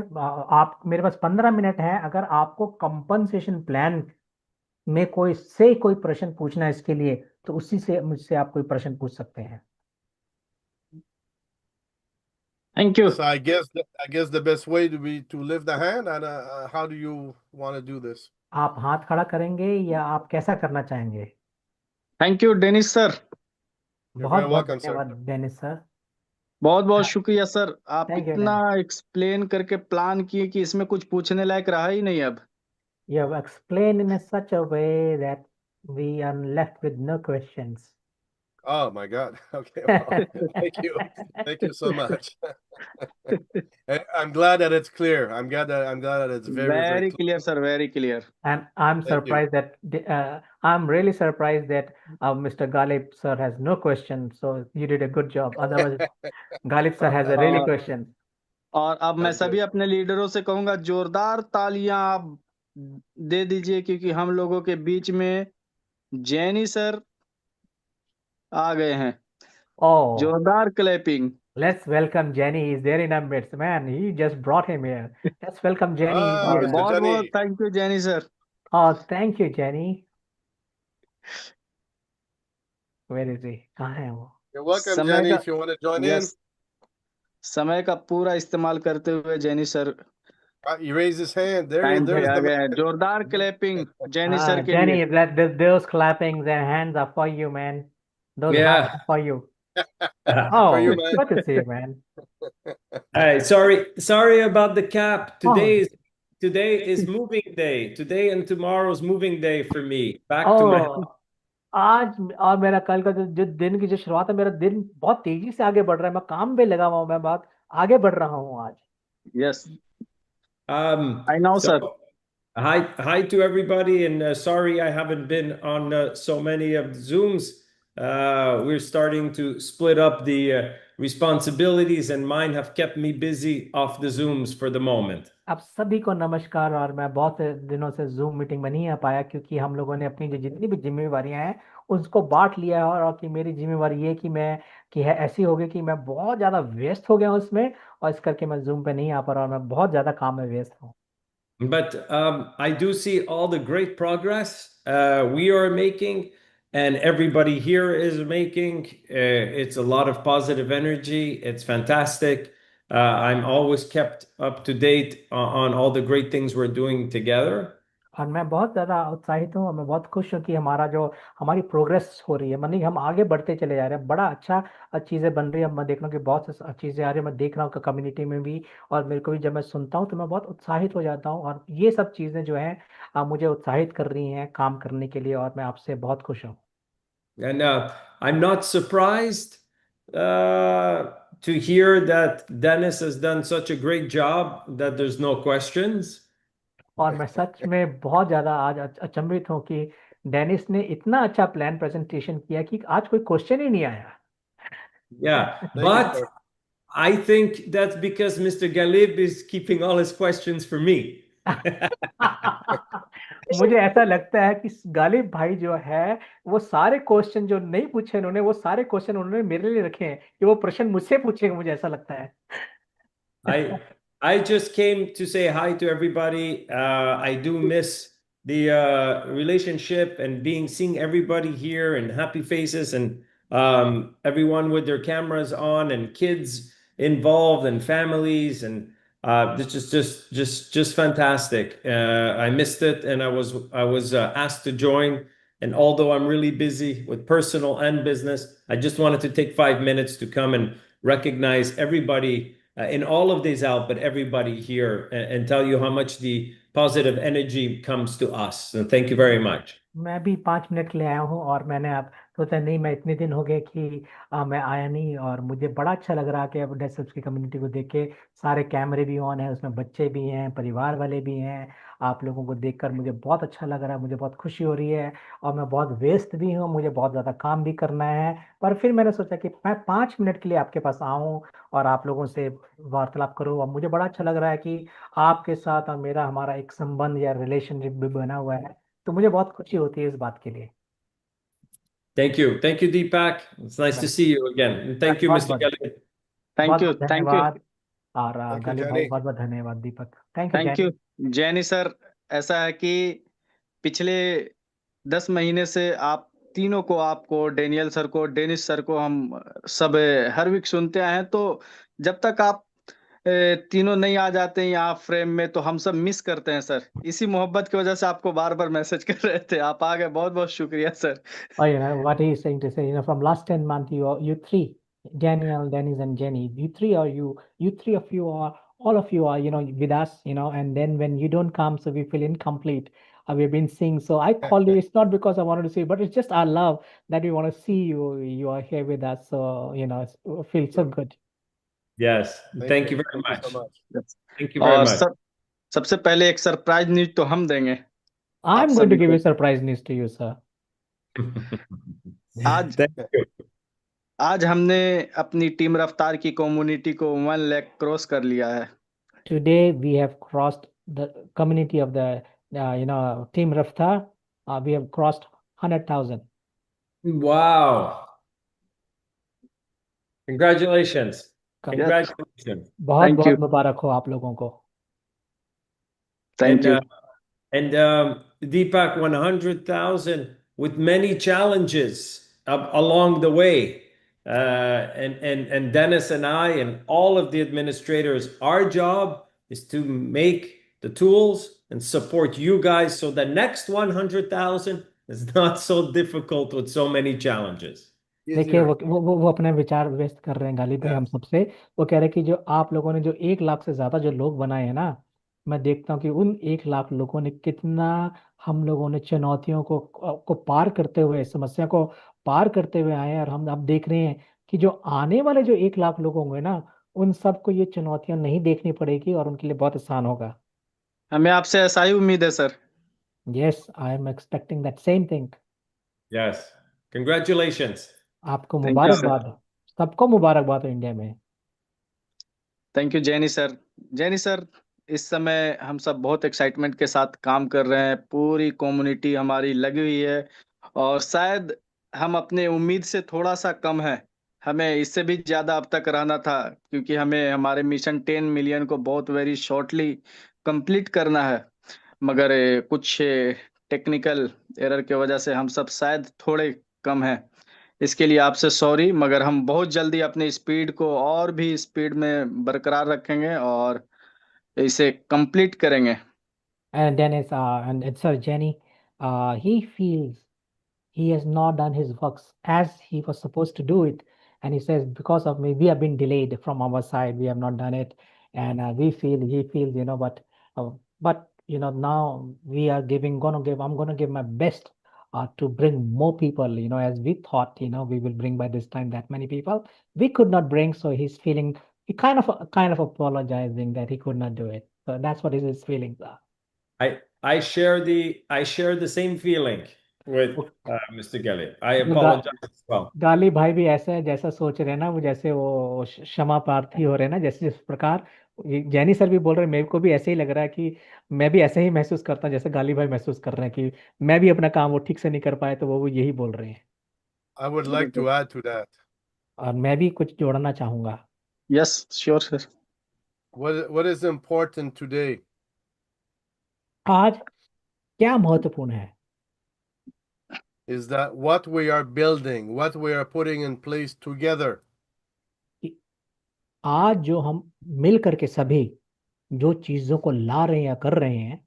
S1: आप मेरे पास 15 मिनट है, अगर आपको कंपनसेशन प्लान में कोई प्रश्न पूछना है इसके लिए तो उसी से मुझसे आप कोई प्रश्न पूछ सकते हैं।
S3: Thank you.
S2: So I guess the best way to be to lift the hand, and how do you want to do this?
S1: आप हाथ खड़ा करेंगे या आप कैसा करना चाहेंगे?
S3: Thank you Dennis sir.
S2: You're
S1: बहुत
S2: very
S1: बहुत
S2: welcome, sir.
S1: धन्यवाद डेनिस सर।
S3: बहुत बहुत शुक्रिया सर, आप
S1: Thank you,
S3: इतना
S1: Dennis.
S3: एक्सप्लेन करके प्लान किए कि इसमें कुछ पूछने लायक रहा ही नहीं अब।
S1: You have explained in such a way that we are left with no questions.
S2: Oh my God. Okay. Well, thank you. Thank you so much. I'm glad that it's clear. I'm glad that it's very
S3: very
S2: clear.
S3: Clear sir, very clear.
S1: And I'm
S2: Thank you.
S1: surprised that I'm really surprised that Mr. Galip sir has no question. So you did a good job. Otherwise, Galip sir has a really question.
S3: और अब मैं
S2: That's
S3: सभी
S2: good.
S3: अपने लीडरों से कहूंगा जोरदार तालियां आप दे दीजिए, क्योंकि हम लोगों के बीच में जैनी सर आ गए हैं।
S1: Oh,
S3: जोरदार clapping.
S1: let's welcome Jenny. He's there in our midst. Man, he just brought him here. Let's welcome Jenny. He's here.
S2: Mr.
S3: बहुत बहुत
S2: Jenny.
S3: Thank you Jenny sir.
S1: Oh, thank you, Jenny. Where is he? कहाँ है वो?
S2: You're welcome,
S3: समय
S2: Jenny,
S3: का
S2: if you want to join in.
S3: Yes, समय का पूरा इस्तेमाल करते हुए Jenny sir
S2: He raised his hand.
S3: Time पे
S2: There's
S3: आ
S2: the
S3: गए हैं।
S2: man.
S3: जोरदार क्लैपिंग जैनी सर के लिए।
S1: Jenny, those clappings and hands are for you, man. Those
S4: Yeah.
S1: hearts are for you.
S2: For you,
S1: Oh,
S2: man.
S1: good to see you, man.
S4: Hey, sorry about the cap.
S1: Oh.
S4: Today is moving day. Today and tomorrow's moving day for me. Back to my
S1: आज और मेरा कल का जो दिन की जो शुरुआत है, मेरा दिन बहुत तेजी से आगे बढ़ रहा है। मैं काम पे लगा हुआ हूँ, मैं बहुत आगे बढ़ रहा हूँ आज।
S3: Yes
S4: I
S3: know,
S4: so,
S3: sir.
S4: Hi to everybody, and sorry I haven't been on so many of the Zooms. We're starting to split up the responsibilities, and mine have kept me busy off the Zooms for the moment.
S1: आप सभी को नमस्कार। और मैं बहुत से दिनों से जूम मीटिंग में नहीं आ पाया, क्योंकि हम लोगों ने अपनी जो जितनी भी जिम्मेवारियां हैं उसको बांट लिया है, और कि मेरी जिम्मेवारी ये कि है ऐसी हो गई कि मैं बहुत ज्यादा व्यस्त हो गया हूँ उसमें, और इस करके मैं जूम पे नहीं आ पा रहा, और मैं बहुत ज्यादा काम में व्यस्त हूँ।
S4: But I do see all the great progress we are making, and everybody here is making. It's a lot of positive energy. It's fantastic. I'm always kept up to date on all the great things we're doing together.
S1: और मैं बहुत ज़्यादा उत्साहित हूँ और मैं बहुत खुश हूँ कि हमारी प्रोग्रेस हो रही है, मानी हम आगे बढ़ते चले जा रहे हैं, बड़ा अच्छा चीज़ें बन रही है। मैं देख रहा हूँ कि बहुत सी चीज़ें आ रही है, मैं देख रहा हूँ कि कम्युनिटी में भी, और मेरे को भी जब मैं सुनता हूँ तो मैं बहुत उत्साहित हो जाता हूँ, और ये सब चीज़ें जो हैं मुझे उत्साहित कर रही हैं काम करने के लिए, और मैं आपसे बहुत खुश हूँ।
S4: And I'm not surprised to hear that Dennis has done such a great job that there's no questions.
S1: और मैं सच में बहुत ज़्यादा आज अचंभित हूँ कि डेनिस ने इतना अच्छा प्लान प्रेजेंटेशन किया कि आज कोई क्वेश्चन ही नहीं आया।
S4: Yeah,
S2: Thank you,
S4: but
S2: sir.
S4: I think that's because Mr. Galib is keeping all his questions for me.
S1: मुझे ऐसा लगता है कि गालिब भाई जो है, वो सारे क्वेश्चन जो नहीं पूछे उन्होंने, वो सारे क्वेश्चन उन्होंने मेरे लिए रखे हैं कि वो प्रश्न मुझसे पूछेंगे, मुझे ऐसा लगता है।
S4: I I just came to say hi to everybody. I do miss the relationship and seeing everybody here and happy faces and everyone with their cameras on and kids involved and families and it's just fantastic. I missed it and I was asked to join. And although I'm really busy with personal and business, I just wanted to take 5 minutes to come and recognize everybody in all of these out, but everybody here, and tell you how much the positive energy comes to us. And thank you very much.
S1: मैं भी 5 minute के लिए आया हूँ, और मैंने आप सोचा नहीं, मैं इतने दिन हो गए कि मैं आया नहीं, और मुझे बड़ा अच्छा लग रहा कि अब डेस्कटॉप की कम्युनिटी को देख के, सारे कैमरे भी ऑन है, उसमें बच्चे भी हैं, परिवार वाले भी हैं। आप लोगों को देखकर मुझे बहुत अच्छा लग रहा है, मुझे बहुत खुशी हो रही है, और मैं बहुत व्यस्त भी हूँ, मुझे बहुत ज़्यादा काम भी करना है। पर फिर मैंने सोचा कि मैं 5 मिनट के लिए आपके पास आऊँ और आप लोगों से वार्तालाप करूँ, और मुझे बड़ा अच्छा लग रहा है कि आपके साथ और मेरा हमारा एक संबंध या रिलेशनशिप भी बना हुआ है, तो मुझे बहुत खुशी होती है इस बात के लिए।
S4: Thank you, Deepak. It's nice to
S1: Right.
S4: see you again. And thank you,
S1: बहुत
S4: Mr.
S1: बहुत
S4: Galli.
S1: बहुत
S3: थैंक यू,
S1: बहुत
S3: थैंक यू,
S1: धन्यवाद। और
S2: Thank you,
S1: गालिब भाई
S2: Jenny.
S1: बहुत बहुत धन्यवाद। Deepak, thank you
S3: thank
S1: Jenny.
S3: You Jenny sir. ऐसा है कि पिछले 10 महीने से आप तीनों को, आपको, डेनियल सर को, डेनिस सर को हम सब हर वीक सुनते आए हैं। तो जब तक आप तीनों नहीं आ जाते हैं यहाँ फ्रेम में, तो हम सब मिस करते हैं सर। इसी मोहब्बत की वजह से आपको बार बार मैसेज कर रहे थे, आप आ गए, बहुत बहुत शुक्रिया sir.
S1: Oh, what he is saying to say, from last 10 months, you three, Daniel, Dennis, and Jenny, you three of you are, all of you are, with us, and then when you don't come, so we feel incomplete. We've been seeing, so I called you. It's not because I wanted to see you, but it's just our love that we want to see you. You are here with us, so it feels so good.
S4: Yes. Thank you very
S2: Thank you so
S4: much.
S2: much.
S4: Thank you very
S3: और
S4: much.
S3: सबसे पहले एक surprise news तो हम देंगे
S1: I'm going to
S3: सभी
S1: give
S3: को।
S1: you surprise news to you, sir.
S3: आज
S4: Thank you.
S3: आज हमने अपनी टीम रफ्तार की कम्युनिटी को 1 लाख क्रॉस कर लिया है।
S1: Today we have crossed the community of the Team Raftar. We have crossed 100,000.
S4: Wow. Congratulations. Congratulations.
S1: बहुत
S3: थैंक यू,
S1: बहुत मुबारक हो आप लोगों को।
S3: Thank
S4: And
S3: you.
S4: Deepak, 100,000 with many challenges along the way. And Dennis and I and all of the administrators, our job is to make the tools and support you guys so the next 100,000 is not so difficult with so many challenges.
S1: देखिए,
S2: Easier.
S1: वो अपने विचार व्यक्त कर रहे हैं गालिब भाई
S2: Yeah.
S1: हम सबसे। वो कह रहे हैं कि जो आप लोगों ने जो 1 लाख से ज्यादा जो लोग बनाए हैं ना, मैं देखता हूँ कि उन 1 लाख लोगों ने कितना, हम लोगों ने चुनौतियों को पार करते हुए, समस्या को पार करते हुए आए हैं, और हम अब देख रहे हैं कि जो आने वाले जो 1 लाख लोग होंगे ना, उन सबको ये चुनौतियां नहीं देखनी पड़ेगी, और उनके लिए बहुत आसान होगा।
S3: हमें आपसे ऐसा ही उम्मीद है sir.
S1: Yes, I am expecting that same thing.
S4: Yes. Congratulations.
S1: आपको
S3: थैंक यू सर।
S1: मुबारकबाद हो, सबको मुबारकबाद हो इंडिया में।
S3: Thank you Jenny sir. Jenny sir, इस समय हम सब बहुत एक्साइटमेंट के साथ काम कर रहे हैं, पूरी कम्युनिटी हमारी लगी हुई है, और शायद हम अपने उम्मीद से थोड़ा सा कम है। हमें इससे भी ज़्यादा अब तक रहना था, क्योंकि हमें हमारे मिशन 10 मिलियन को बहुत वेरी शॉर्टली कंप्लीट करना है। मगर कुछ टेक्निकल एरर की वजह से हम सब शायद थोड़े कम हैं। इसके लिए आपसे सॉरी, मगर हम बहुत जल्दी अपनी स्पीड को और भी स्पीड में बरकरार रखेंगे और इसे कंप्लीट करेंगे।
S1: And Dennis, and sorry, Jenny, he feels he has not done his works as he was supposed to do it. And he says, because of me, we have been delayed from our side. We have not done it. And he feels, but, now we are I'm going to give my best to bring more people, as we thought, we will bring by this time that many people. We could not bring. So he's feeling, he kind of apologizing that he could not do it. So that's what his feelings are.
S4: I share the same feeling with Mr. Gelly. I
S1: जो
S4: apologize as well.
S1: गाली भाई भी ऐसा है जैसा सोच रहे हैं ना, वो जैसे वो क्षमा प्रार्थी हो रहे हैं ना, जैसे जिस प्रकार जैनी सर भी बोल रहे हैं, मेरे को भी ऐसे ही लग रहा है कि मैं भी ऐसे ही महसूस करता हूँ जैसे गाली भाई महसूस कर रहे हैं कि मैं भी अपना काम वो ठीक से नहीं कर पाए, तो वो यही बोल रहे हैं।
S2: I would like to add to that.
S1: और मैं भी कुछ जोड़ना चाहूंगा।
S3: Yes, sure, sir.
S2: What is important today
S1: आज क्या महत्वपूर्ण है
S2: is that what we are building, what we are putting in place together,
S1: कि आज जो हम मिल करके सभी जो चीजों को ला रहे हैं या कर रहे हैं,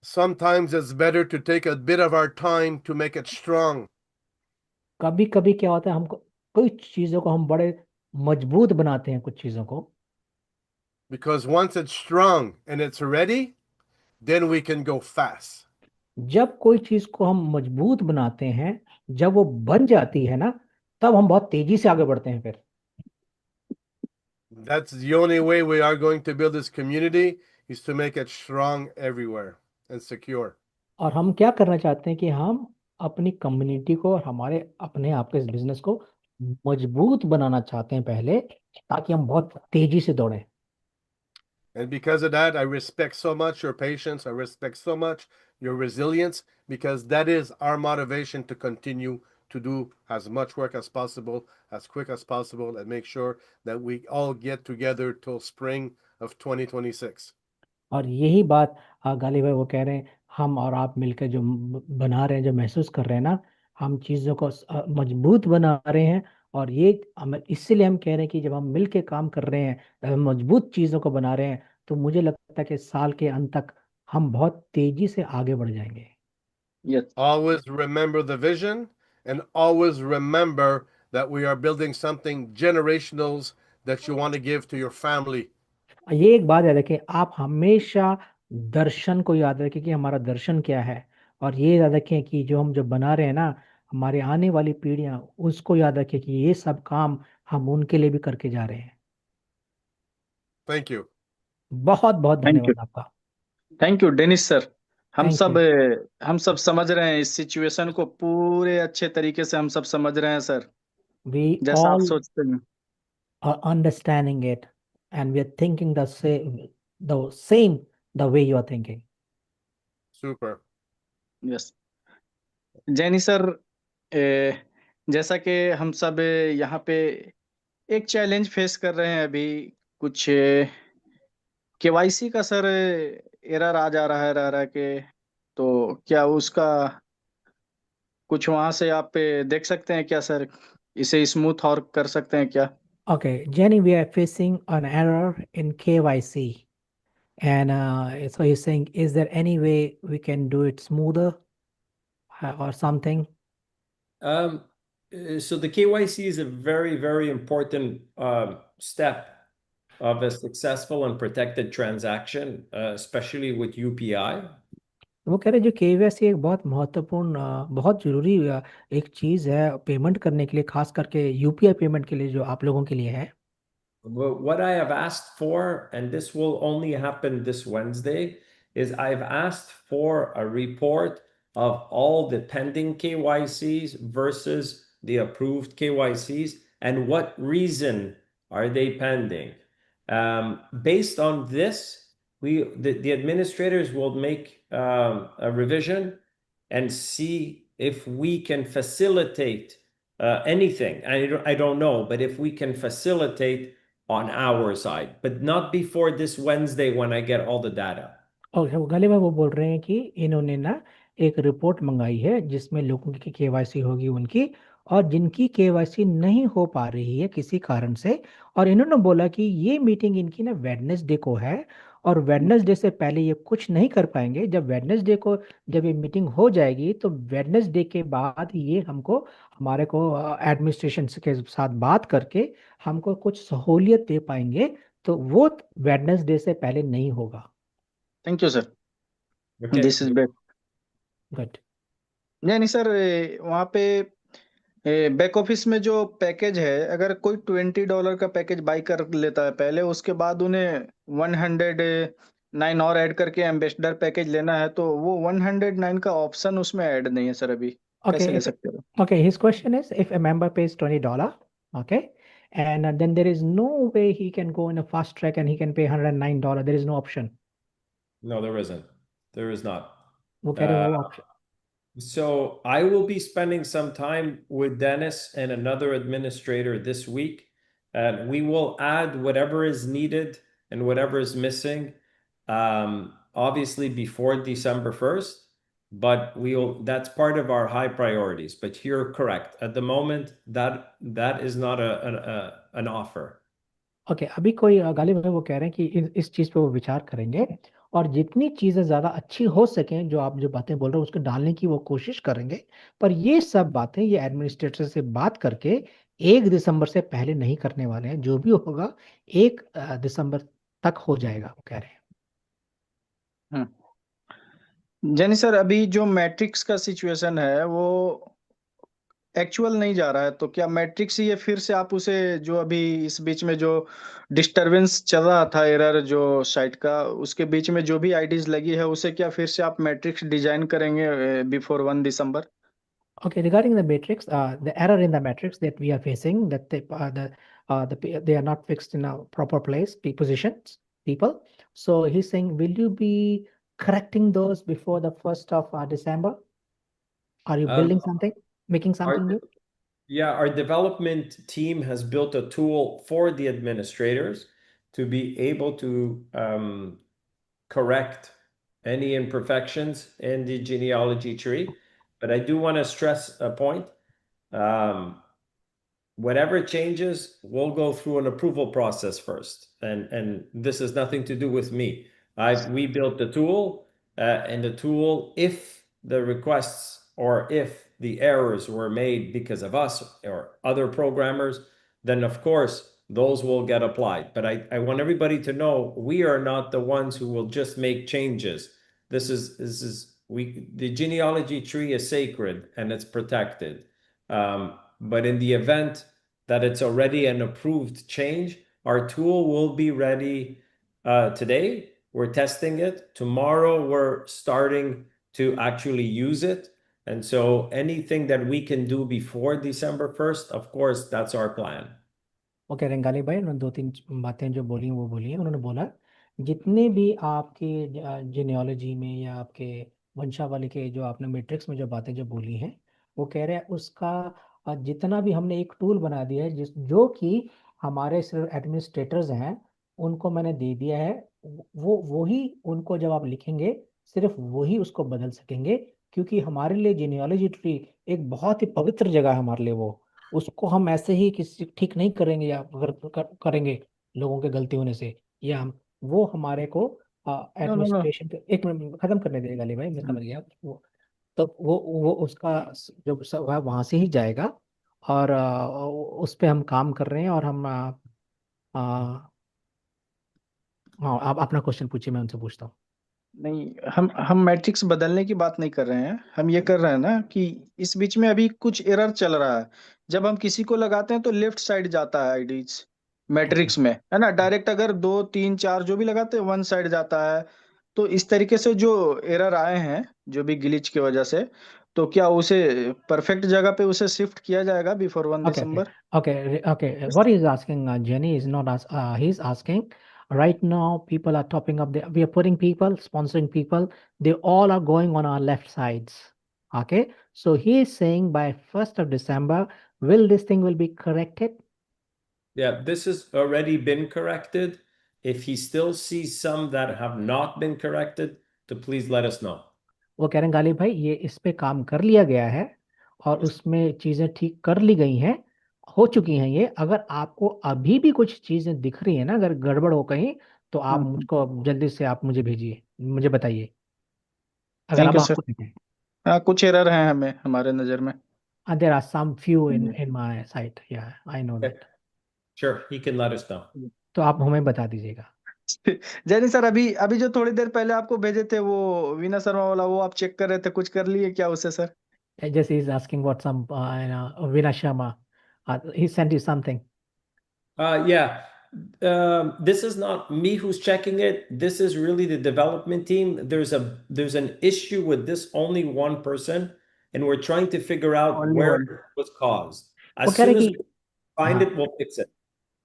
S2: sometimes it's better to take a bit of our time to make it strong.
S1: कभी कभी क्या होता है, हमको कुछ चीजों को हम बड़े मजबूत बनाते हैं कुछ चीजों को,
S2: Because once it's strong and it's ready, then we can go fast.
S1: जब कोई चीज को हम मजबूत बनाते हैं, जब वो बन जाती है ना, तब हम बहुत तेजी से आगे बढ़ते हैं फिर।
S2: That's the only way we are going to build this community, is to make it strong everywhere and secure.
S1: और हम क्या करना चाहते हैं कि हम अपनी कम्युनिटी को और हमारे अपने आप के इस बिजनेस को मजबूत बनाना चाहते हैं पहले, ताकि हम बहुत तेजी से दौड़ें।
S2: And because of that, I respect so much your patience. I respect so much your resilience, because that is our motivation to continue to do as much work as possible, as quick as possible, and make sure that we all get together till spring of 2026.
S1: और यही बात गाली भाई वो कह रहे हैं, हम और आप मिलकर जो बना रहे हैं, जो महसूस कर रहे हैं ना, हम चीज़ों को मजबूत बना रहे हैं। और ये इसीलिए हम कह रहे हैं कि जब हम मिल के काम कर रहे हैं, जब हम मजबूत चीज़ों को बना रहे हैं, तो मुझे लगता है कि साल के अंत तक हम बहुत तेजी से आगे बढ़ जाएंगे।
S3: Yes.
S2: Always remember the vision, and always remember that we are building something generational that you want to give to your family.
S1: ये एक बात याद रखें, आप हमेशा दर्शन को याद रखें कि हमारा दर्शन क्या है, और ये याद रखें कि जो हम बना रहे हैं ना, हमारे आने वाली पीढ़ियां उसको याद रखें कि ये सब काम हम उनके लिए भी करके जा रहे हैं।
S2: Thank you.
S1: बहुत बहुत
S3: Thank you.
S1: धन्यवाद आपका।
S3: Thank you Dennis sir. हम
S1: Thank
S3: सब हम सब समझ रहे हैं इस सिचुएशन को, पूरे अच्छे तरीके से हम सब समझ रहे हैं सर,
S1: We
S3: जैसा आप
S1: all
S3: सोचते हैं।
S1: are understanding it, and we are thinking the same the way you are thinking.
S2: Super.
S3: Yes Jenny sir, जैसा कि हम सब यहाँ पे एक चैलेंज फेस कर रहे हैं अभी, कुछ केवाईसी का सर एरर आ जा रहा है रह रहा के, तो क्या उसका कुछ वहां से आप देख सकते हैं क्या सर, इसे स्मूथ और कर सकते हैं क्या?
S1: Okay, Jenny, we are facing an error in KYC. And so he's saying, is there any way we can do it smoother or something?
S4: So the KYC is a very, very important step of a successful and protected transaction, especially with UPI.
S1: वो कह रहे जो KYC एक बहुत महत्वपूर्ण बहुत जरूरी एक चीज है पेमेंट करने के लिए, खास करके UPI पेमेंट के लिए जो आप लोगों के लिए है।
S4: What I have asked for, and this will only happen this Wednesday, is I've asked for a report of all the pending KYCs versus the approved KYCs, and what reason are they pending. Based on this, the administrators will make a revision and see if we can facilitate anything. I don't know, but if we can facilitate on our side, but not before this Wednesday when I get all the data.
S1: और गालिब भाई वो बोल रहे हैं कि इन्होंने ना एक रिपोर्ट मंगाई है जिसमें लोगों की KYC होगी उनकी, और जिनकी KYC नहीं हो पा रही है किसी कारण से, और इन्होंने बोला कि ये मीटिंग इनकी ना वेडनेसडे को है, और वेडनेसडे से पहले ये कुछ नहीं कर पाएंगे। जब वेडनेसडे को जब ये मीटिंग हो जाएगी तो वेडनेसडे के बाद ये हमको हमारे को एडमिनिस्ट्रेशन के साथ बात करके हमको कुछ सहूलियत दे पाएंगे, तो वो वेडनेसडे से पहले नहीं होगा।
S3: Thank you sir,
S4: Okay.
S3: This is best.
S1: Good.
S3: नहीं सर, वहाँ पे बैक ऑफिस में जो पैकेज है, अगर कोई $20 का पैकेज बाई कर लेता है पहले, उसके बाद उन्हें 109 और ऐड करके एम्बेसडर पैकेज लेना है, तो वो 109 का ऑप्शन उसमें ऐड नहीं है सर अभी, कैसे ले सकते हो?
S1: Okay, his question is if a member pays $20, okay, and then there is no way he can go in a fast track and he can pay $109. There is no option.
S4: No, there isn't. There is not.
S1: वो कह रहे हैं वो option.
S4: So I will be spending some time with Dennis and another administrator this week, and we will add whatever is needed and whatever is missing, obviously before December 1st, but that's part of our high priorities. But you're correct. At the moment, that is not an offer.
S1: Okay, अभी कोई गालिब है वो कह रहे हैं कि इस चीज पे वो विचार करेंगे और जितनी चीजें ज्यादा अच्छी हो सकें, जो आप जो बातें बोल रहे हो उसको डालने की वो कोशिश करेंगे। पर ये सब बातें ये एडमिनिस्ट्रेटर से बात करके 1 दिसंबर से पहले नहीं करने वाले हैं। जो भी होगा 1 दिसंबर तक हो जाएगा, वो कह रहे हैं।
S3: जैनी सर, अभी जो मैट्रिक्स का सिचुएशन है वो एक्चुअल नहीं जा रहा है, तो क्या मैट्रिक्स ये फिर से आप उसे, जो अभी इस बीच में जो डिस्टरबेंस चल रहा था, एरर जो साइट का, उसके बीच में जो भी आईडीज लगी है, उसे क्या फिर से आप मैट्रिक्स डिजाइन करेंगे before 1 December?
S1: Okay, regarding the matrix, the error in the matrix that we are facing, that they are not fixed in a proper place, positions, people. So he's saying, will you be correcting those before the 1st of December? Are you building something, making something new?
S4: Yeah, our development team has built a tool for the administrators to be able to correct any imperfections in the genealogy tree. But I do want to stress a point. Whatever changes, we'll go through an approval process first. And this has nothing to do with me. We built the tool, and the tool, if the requests or if the errors were made because of us or other programmers, then of course those will get applied. But I want everybody to know we are not the ones who will just make changes. The genealogy tree is sacred and it's protected. But in the event that it's already an approved change, our tool will be ready today. We're testing it. Tomorrow we're starting to actually use it. And so anything that we can do before December 1st, of course, that's our plan.
S1: Okay, Rongali भाई उन्होंने 2-3 बातें जो बोली वो बोली हैं। उन्होंने बोला जितने भी आपके जेनियोलॉजी में या आपके वंशावली के जो आपने मैट्रिक्स में जो बातें जो बोली हैं, वो कह रहे हैं उसका जितना भी हमने एक टूल बना दिया है जो कि हमारे सिर्फ एडमिनिस्ट्रेटर्स हैं उनको मैंने दे दिया है। वही उनको जब आप लिखेंगे सिर्फ वही उसको बदल सकेंगे, क्योंकि हमारे लिए जेनियोलॉजी ट्री एक बहुत ही पवित्र जगह है हमारे लिए। वो उसको हम ऐसे ही किसी ठीक नहीं करेंगे, या अगर करेंगे लोगों के गलती होने से, या हम वो हमारे को एडमिनिस्ट्रेशन एक मिनट खत्म करने देगा गाली भाई, मैं समझ गया। वो तो वो उसका जो वहां से ही जाएगा और उस पे हम काम कर रहे हैं। और हम हाँ, आप अपना क्वेश्चन पूछिए, मैं उनसे पूछता हूँ।
S3: नहीं, हम मैट्रिक्स बदलने की बात नहीं कर रहे हैं। हम ये कर रहे हैं ना कि इस बीच में अभी कुछ एरर चल रहा है। जब हम किसी को लगाते हैं तो लेफ्ट साइड जाता है आईडीज मैट्रिक्स में, है ना। डायरेक्ट अगर 2 3 4 जो भी लगाते हैं, वन साइड जाता है। तो इस तरीके से जो एरर आए हैं, जो भी ग्लिच की वजह से, तो क्या उसे परफेक्ट जगह पे उसे शिफ्ट किया जाएगा before 1 December?
S1: Okay. What he's asking, Jenny is not he's asking right now. People are topping up. We are putting people, sponsoring people. They all are going on our left sides. Okay, so he is saying by 1st of December, this thing will be corrected?
S4: Yeah, this has already been corrected. If he still sees some that have not been corrected, to please let us know.
S1: वो कह रहे हैं गालिब भाई ये इस पे काम कर लिया गया है और उसमें चीजें ठीक कर ली गई हैं, हो चुकी हैं ये। अगर आपको अभी भी कुछ चीजें दिख रही है ना, अगर गड़बड़ हो कहीं, तो आप मुझको जल्दी से आप मुझे भेजिए, मुझे बताइए अगर
S3: थैंक
S1: हम
S3: यू सर।
S1: आपको देखें।
S3: हाँ, कुछ एरर हैं हमें हमारे नज़र में।
S1: There are some few in my site. Yeah, I know
S4: Okay.
S1: that.
S4: Sure, he can let us know.
S1: तो आप हमें बता दीजिएगा।
S3: जैनी सर, अभी अभी जो थोड़ी देर पहले आपको भेजे थे वो वीना शर्मा वाला, वो आप चेक कर रहे थे, कुछ कर लिए क्या उससे sir?
S1: Just he's asking what some Veena Sharma. He sent you something.
S4: Yeah. This is not me who's checking it. This is really the development team. There's an issue with this only one person, and we're trying to figure out
S3: Only
S4: where
S3: one.
S4: it was caused.
S1: वो
S4: As
S1: कह रहे
S4: soon as
S1: कि
S4: we find
S1: हाँ,
S4: it, we'll fix it.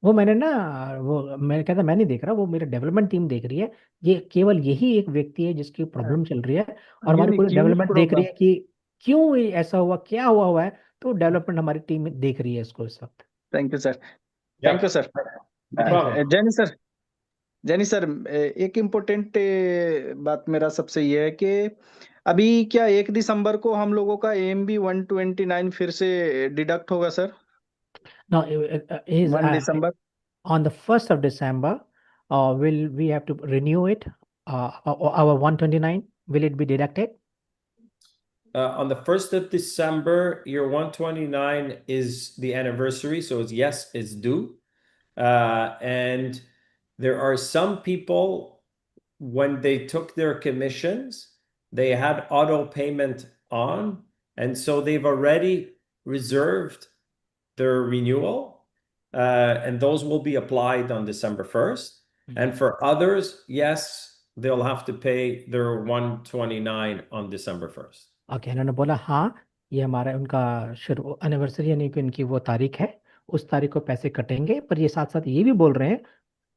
S1: वो मैंने ना, वो मैं कहता मैं नहीं देख रहा, वो मेरी डेवलपमेंट टीम देख रही है। ये केवल यही एक व्यक्ति है जिसकी प्रॉब्लम चल रही है, और हमारी पूरी
S3: यूनिक
S1: डेवलपमेंट देख रही
S3: प्रॉब्लम।
S1: है कि क्यों ये ऐसा हुआ, क्या हुआ है। तो डेवलपमेंट हमारी टीम देख रही है इसको इस वक्त।
S3: Thank you sir.
S4: Yeah,
S3: thank you sir.
S4: no problem.
S3: Jenny sir, एक इम्पोर्टेंट बात मेरा सबसे ये है कि अभी क्या 1 दिसंबर को हम लोगों का AMB 129 फिर से डिडक्ट होगा sir?
S1: Now, is
S3: 1 December.
S1: on the 1st of December, will we have to renew it? Our 129, will it be deducted?
S4: On the 1st of December, your 129 is the anniversary, so it's due. And there are some people, when they took their commissions, they had auto payment on, and so they've already reserved their renewal, and those will be applied on December 1st. And for others, yes, they'll have to pay their 129 on December 1st.
S1: Okay, इन्होंने बोला हाँ, ये हमारा उनका शुरू anniversary यानी कि उनकी वो तारीख है, उस तारीख को पैसे कटेंगे। पर ये साथ साथ ये भी बोल रहे हैं,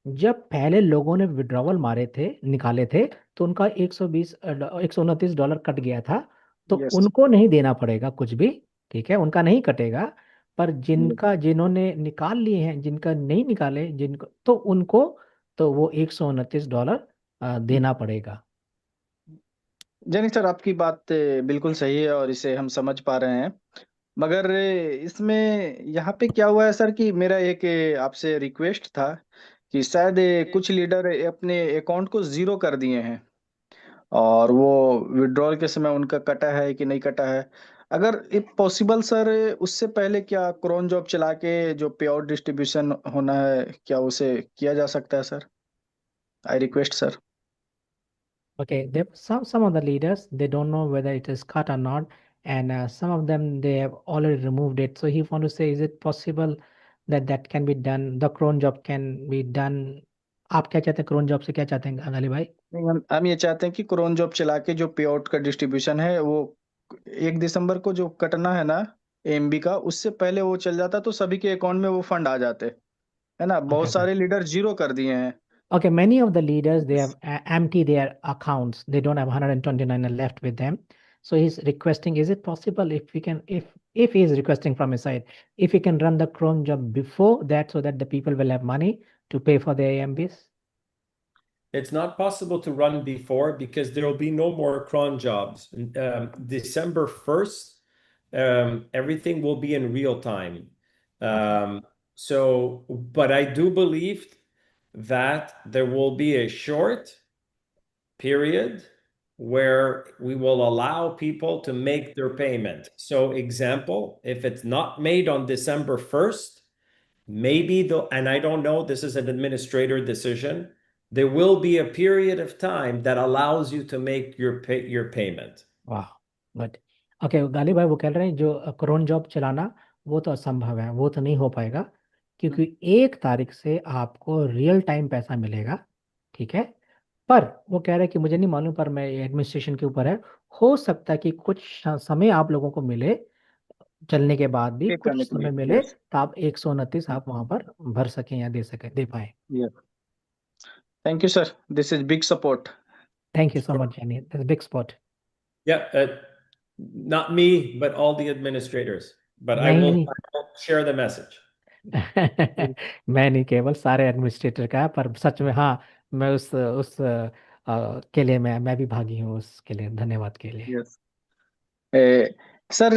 S1: जब पहले लोगों ने विड्रॉवल मारे थे, निकाले थे, तो उनका 129 डॉलर कट गया था, तो
S3: यस।
S1: उनको नहीं देना पड़ेगा कुछ भी। ठीक है, उनका नहीं कटेगा। पर जिन्होंने निकाल लिए हैं, जिनका नहीं निकाले, जिनको तो उनको तो वो 129 डॉलर देना पड़ेगा।
S3: जैनी सर, आपकी बात बिल्कुल सही है और इसे हम समझ पा रहे हैं, मगर इसमें यहाँ पे क्या हुआ है सर कि मेरा एक आपसे रिक्वेस्ट था कि शायद कुछ लीडर अपने अकाउंट को जीरो कर दिए हैं और वो विड्रॉल के समय उनका कटा है कि नहीं कटा है। अगर इफ पॉसिबल सर, उससे पहले क्या क्रोन जॉब चला के जो पे आउट डिस्ट्रीब्यूशन होना है, क्या उसे किया जा सकता है sir? I request sir.
S1: Okay, some of the leaders, they don't know whether it is cut or not, and some of them they have already removed it. So he want to say, is it possible that that can be done? The cron job can be done. आप क्या चाहते हैं, crown job से क्या चाहते हैं अली भाई?
S3: नहीं, हम ये चाहते हैं कि क्रोन जॉब चला के जो पे आउट का डिस्ट्रीब्यूशन है वो 1 दिसंबर को जो कटना है ना AMB का, उससे पहले वो चल जाता तो सभी के अकाउंट में वो फंड आ जाते, है ना? बहुत
S1: Okay,
S3: सारे लीडर जीरो कर दिए हैं।
S1: okay. Many of the leaders, they have empty their accounts. They don't have 129 left with them. So he's requesting, is it possible if we can, if he is requesting from his side, if he can run the cron job before that, so that the people will have money to pay for their AMBs?
S4: It's not possible to run before because there will be no more cron jobs. December 1st, everything will be in real time. But I do believe that there will be a short period where we will allow people to make their payment. So example, if it's not made on December 1st, maybe and I don't know, this is an administrator decision, there will be a period of time that allows you to make your payment.
S1: वाह, good. Okay, गाली भाई वो कह रहे हैं जो crown job चलाना वो तो असंभव है, वो तो नहीं हो पाएगा, क्योंकि 1 तारीख से आपको रियल टाइम पैसा मिलेगा। ठीक है, पर वो कह रहे हैं कि मुझे नहीं मालूम, पर मैं एडमिनिस्ट्रेशन के ऊपर है। हो सकता है कि कुछ समय आप लोगों को मिले, चलने के बाद भी
S3: पे
S1: कुछ
S3: करने के
S1: समय
S3: लिए।
S1: मिले,
S3: यस।
S1: तो आप 129 आप वहां पर भर सकें या दे पाए।
S3: Yes. Thank you sir, this is big support.
S1: Thank you so much यानी, that's big spot.
S4: Yeah, not me, but all the administrators. But I
S1: नहीं
S4: will
S1: नहीं
S4: share the message.
S1: मैं नहीं, केवल सारे एडमिनिस्ट्रेटर का है, पर सच में हाँ, मैं उस के लिए मैं भी भागी हूँ, उसके लिए धन्यवाद के लिए।
S3: यस सर,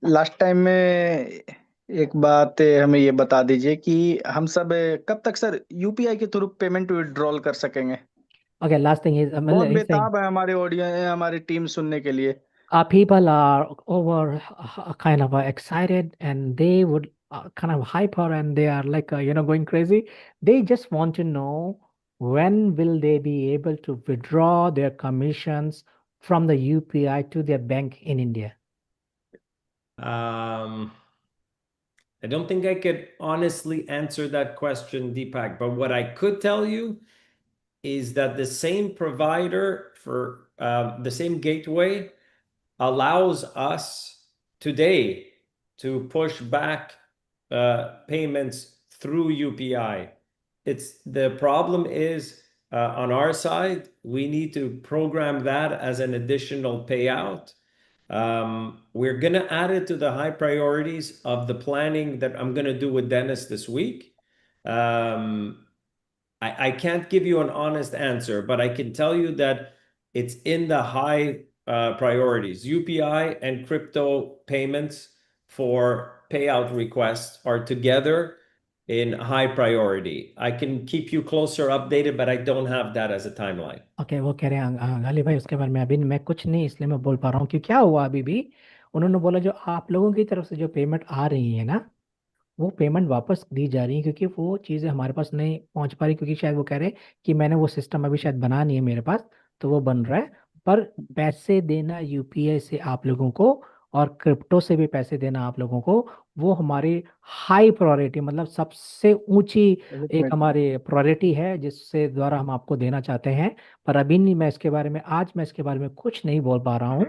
S3: लास्ट टाइम में एक बात हमें ये बता दीजिए कि हम सब कब तक सर यूपीआई के थ्रू पेमेंट विड्रॉल कर सकेंगे?
S1: Okay, last thing is,
S3: बहुत
S1: he's saying,
S3: बेताब है हमारे ऑडियंस, हमारी टीम सुनने के लिए।
S1: people are over kind of excited, and they would kind of hyper, and they are like, going crazy. They just want to know when will they be able to withdraw their commissions from the UPI to their bank in India.
S4: I don't think I could honestly answer that question, Deepak, but what I could tell you is that the same provider for the same gateway allows us today to push back payments through UPI. It's the problem is on our side, we need to program that as an additional payout. We're going to add it to the high priorities of the planning that I'm going to do with Dennis this week. I can't give you an honest answer, but I can tell you that it's in the high priorities. UPI and crypto payments for payout requests are together in high priority. I can keep you closer updated, but I don't have that as a timeline.
S1: Okay, वो कह रहे हैं गाली भाई, उसके बारे में अभी मैं कुछ नहीं इसलिए मैं बोल पा रहा हूँ कि क्या हुआ अभी भी। उन्होंने बोला जो आप लोगों की तरफ से जो पेमेंट आ रही है ना, वो पेमेंट वापस दी जा रही है, क्योंकि वो चीज़ें हमारे पास नहीं पहुंच पा रही, क्योंकि शायद वो कह रहे हैं कि मैंने वो सिस्टम अभी शायद बना नहीं है मेरे पास, तो वो बन रहा है। पर पैसे देना यूपीआई से आप लोगों को और क्रिप्टो से भी पैसे देना आप लोगों को, वो हमारी हाई प्रायोरिटी, मतलब सबसे ऊंची एक हमारी प्रायोरिटी है, जिससे द्वारा हम आपको देना चाहते हैं। पर अभी नहीं, मैं इसके बारे में आज मैं इसके बारे में कुछ नहीं बोल पा रहा हूँ।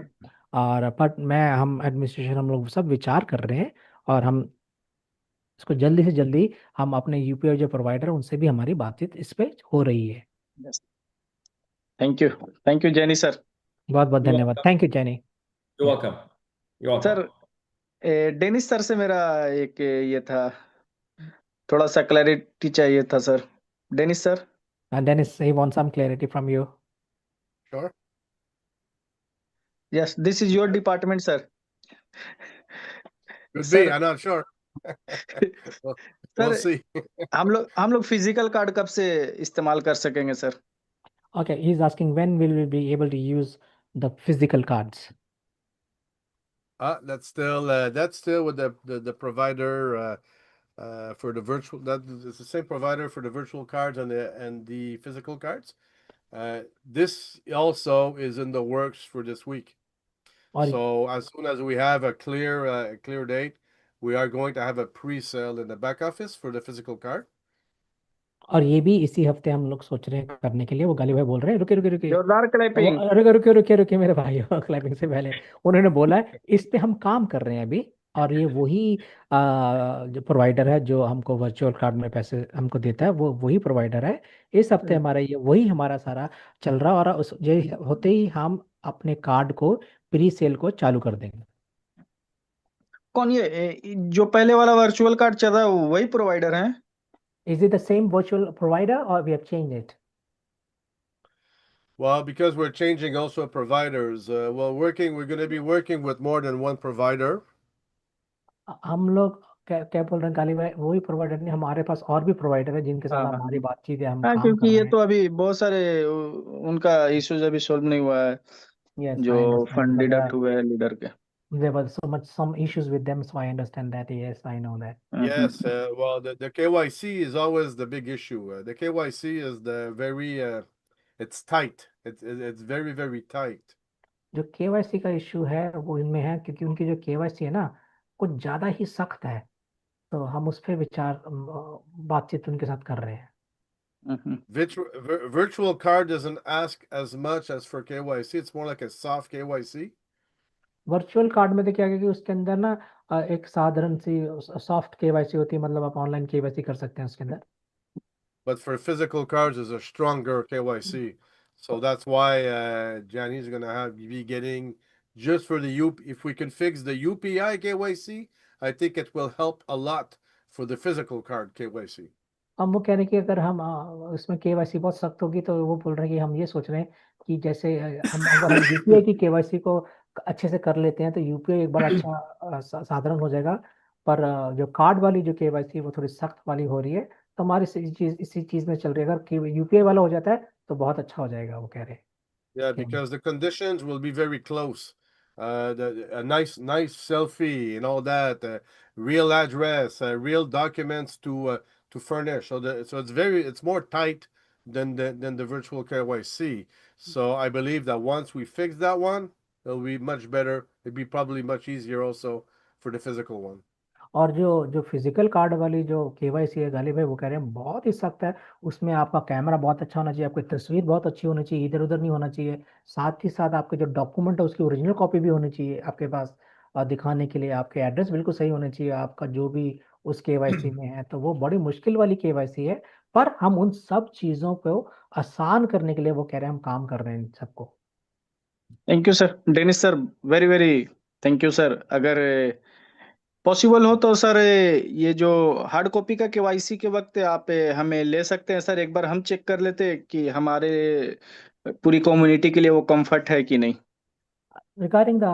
S1: और पर मैं हम एडमिनिस्ट्रेशन हम लोग सब विचार कर रहे हैं, और हम इसको जल्दी से जल्दी हम अपने यूपीआई जो प्रोवाइडर है उनसे भी हमारी बातचीत इस पे हो रही है।
S3: Thank you Jenny sir.
S1: बहुत बहुत
S4: You're
S1: धन्यवाद,
S4: welcome.
S1: Thank you Jenny.
S4: You're welcome. You're welcome.
S3: Sir Dennis sir से मेरा एक ये था, थोड़ा सा क्लैरिटी चाहिए था sir. Dennis sir.
S1: Dennis, he wants some clarity from you.
S2: Sure.
S3: Yes, this is your department sir.
S2: Could
S3: sir
S2: be. I'm not sure. We'll
S3: sir
S2: see.
S3: हम लोग फिजिकल कार्ड कब से इस्तेमाल कर सकेंगे sir?
S1: Okay, he's asking when will we be able to use the physical cards.
S2: That's still with the provider for the virtual. That is the same provider for the virtual cards and the physical cards. This also is in the works for this week.
S1: और
S2: So as soon as we have a clear date, we are going to have a pre-sale in the back office for the physical card.
S1: और ये भी इसी हफ्ते हम लोग सोच रहे हैं करने के लिए। वो गाली भाई बोल रहे हैं, रुके रुके रुके,
S3: जोरदार क्लैपिंग।
S1: रुके रुके रुके रुके मेरे भाई, क्लैपिंग से पहले उन्होंने बोला है इस पे हम काम कर रहे हैं अभी। और ये वही जो प्रोवाइडर है जो हमको वर्चुअल कार्ड में पैसे हमको देता है, वो वही प्रोवाइडर है। इस हफ्ते हमारा ये वही हमारा सारा चल रहा है, और उस ये होते ही हम अपने कार्ड को प्री सेल को चालू कर देंगे।
S3: कौन जो पहले वाला वर्चुअल कार्ड चल रहा है वही प्रोवाइडर है?
S1: Is it the same virtual provider or we have changed it?
S2: Well, because we're changing also providers. We're going to be working with more than one provider.
S1: हम लोग क्या बोल रहे हैं गाली भाई, वही प्रोवाइडर नहीं, हमारे पास और भी प्रोवाइडर है जिनके साथ
S3: हाँ
S1: हमारी बातचीत है, हम
S3: हाँ,
S1: काम
S3: क्योंकि
S1: कर
S3: ये
S1: रहे
S3: तो अभी बहुत सारे उनका इश्यूज अभी सॉल्व नहीं हुआ है,
S1: हैं। Yes,
S3: जो
S1: I understand,
S3: fund
S1: but
S3: deduct हुए हैं लीडर के।
S1: there was some issues with them, so I understand that. Yes, I know that.
S2: Yes, well, the KYC is always the big issue. The KYC is it's tight. It's very, very tight.
S1: जो KYC का issue है वो इनमें है, क्योंकि उनकी जो KYC है ना कुछ ज्यादा ही सख्त है, तो हम उस पर बातचीत उनके साथ कर रहे हैं।
S2: Virtual card doesn't ask as much as for KYC. It's more like a soft KYC.
S1: Virtual card में तो क्या है कि उसके अंदर ना एक साधारण सी सॉफ्ट केवाईसी होती है, मतलब आप ऑनलाइन केवाईसी कर सकते हैं उसके अंदर।
S2: But for physical cards, is a stronger KYC. So that's why Gianni's gonna be getting just for the if we can fix the UPI KYC, I think it will help a lot for the physical card KYC.
S1: अब वो कह रहे हैं कि अगर हम उसमें KYC बहुत सख्त होगी, तो वो बोल रहे हैं कि हम ये सोच रहे हैं कि जैसे अगर हम यूपीआई की केवाईसी को अच्छे से कर लेते हैं तो यूपीआई एक बड़ा अच्छा साधारण हो जाएगा। पर जो कार्ड वाली जो केवाईसी वो थोड़ी सख्त वाली हो रही है, तो हमारी इसी चीज में चल रही है। अगर यूपीआई वाला हो जाता है तो बहुत अच्छा हो जाएगा, वो कह रहे हैं।
S2: Yeah, because the conditions will be very close. A nice selfie and all that, real address, real documents to furnish. So it's more tight than the virtual KYC. So I believe that once we fix that one, it'll be much better. It'd be probably much easier also for the physical one.
S1: और जो physical card वाली जो KYC है गालिब भाई, वो कह रहे हैं बहुत ही सख्त है। उसमें आपका कैमरा बहुत अच्छा होना चाहिए, आपकी तस्वीर बहुत अच्छी होनी चाहिए, इधर उधर नहीं होना चाहिए। साथ ही साथ आपके जो डॉक्यूमेंट है उसकी ओरिजिनल कॉपी भी होनी चाहिए आपके पास, दिखाने के लिए। आपके एड्रेस बिल्कुल सही होने चाहिए आपका जो भी उस केवाईसी में है। तो वो बड़ी मुश्किल वाली केवाईसी है, पर हम उन सब चीजों को आसान करने के लिए वो कह रहे हैं हम काम कर रहे हैं इन सबको।
S3: Thank you sir, Dennis sir, very very thank you sir. अगर पॉसिबल हो तो सर ये जो हार्ड कॉपी का केवाईसी के वक्त आप हमें ले सकते हैं सर, एक बार हम चेक कर लेते कि हमारे पूरी कम्युनिटी के लिए वो कंफर्ट है कि नहीं।
S1: Regarding the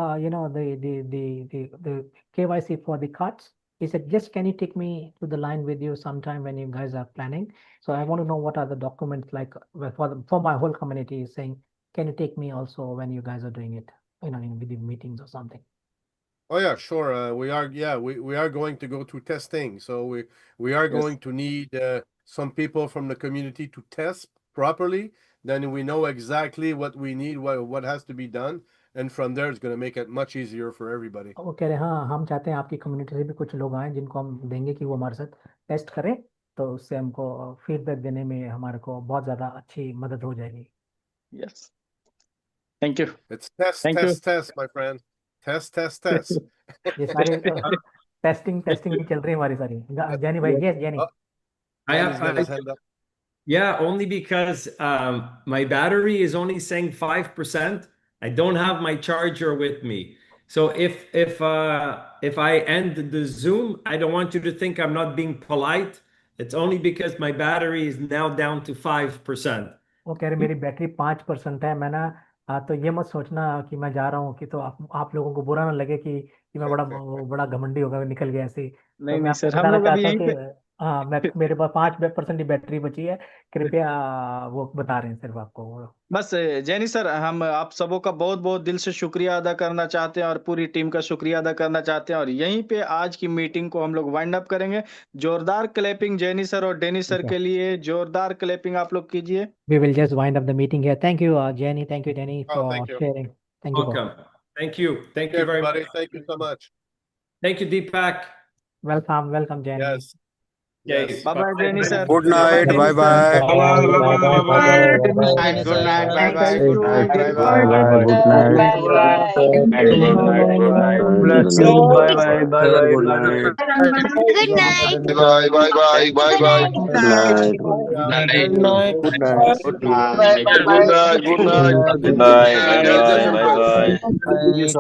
S1: KYC for the cards, he said, just can you take me to the line with you sometime when you guys are planning? So I want to know what are the documents like for my whole community. He's saying, can you take me also when you guys are doing it, with the meetings or something?
S2: Oh yeah, sure. We are going to go through testing. So we are going to need some people from the community to test properly. Then we know exactly what we need, what has to be done, and from there it's going to make it much easier for everybody.
S1: वो कह रहे हैं हाँ, हम चाहते हैं आपकी community से भी कुछ लोग आए जिनको हम देंगे कि वो हमारे साथ टेस्ट करें, तो उससे हमको फीडबैक देने में हमारे को बहुत ज़्यादा अच्छी मदद हो जाएगी।
S3: Yes, thank you.
S2: It's test, my friend. Test.
S1: ये सारे टेस्टिंग भी चल रही है हमारी सारी। जैनी भाई, yes जैनी।
S2: Danny's got his hand up.
S4: Yeah, only because my battery is only saying 5%. I don't have my charger with me. So if I end the Zoom, I don't want you to think I'm not being polite. It's only because my battery is now down to 5%.
S1: वो कह रहे मेरी battery 5% है। मैं ना तो ये मत सोचना कि मैं जा रहा हूँ कि तो आप लोगों को बुरा ना लगे कि मैं बड़ा घमंडी होगा निकल गया ऐसे। तो
S3: नहीं
S1: मैं
S3: नहीं
S1: आपको
S3: सर, हम
S1: बताना
S3: लोग अभी
S1: चाहता हूँ
S3: यहीं
S1: कि
S3: पे
S1: हाँ, मेरे पास 5% ही बैटरी बची है। कृपया वो बता रहे हैं सिर्फ आपको वो।
S3: बस जैनी सर, हम आप सबों का बहुत बहुत दिल से शुक्रिया अदा करना चाहते हैं और पूरी टीम का शुक्रिया अदा करना चाहते हैं, और यहीं पे आज की मीटिंग को हम लोग वाइंड अप करेंगे। जोरदार क्लैपिंग जैनी सर और डेनी सर
S1: ठीक
S3: के
S1: है,
S3: लिए, जोरदार क्लैपिंग आप लोग कीजिए।
S1: we will just wind up the meeting here. Thank you, Jenny. Thank you, Jenny,
S2: Oh,
S1: for
S2: thank you.
S1: sharing. Thank you,
S4: Welcome. Thank you. Thank
S2: Okay,
S4: you very
S2: everybody.
S4: much.
S2: Thank you so much.
S4: Thank you, Deepak.
S1: welcome, Jenny.
S2: Yes.
S4: Okay.
S2: Yes.
S3: Bye bye Jenny sir.
S5: Good
S3: bye bye
S5: night.
S3: Danny
S5: Bye
S3: sir.
S5: bye.
S6: Good night. Good night. Bye bye. Good night.
S2: Bye
S5: Bye
S2: bye.
S5: bye. Good night.
S6: Good night.
S5: Bless you. Bye bye. Bye bye. Good night.
S7: Good night.
S5: Bye bye. Bye bye. Bye. Good night.
S6: Good night.
S5: Good night. Good night.
S6: Good night.
S5: Good night. Good night.
S8: Good night. Bye bye. Bye bye.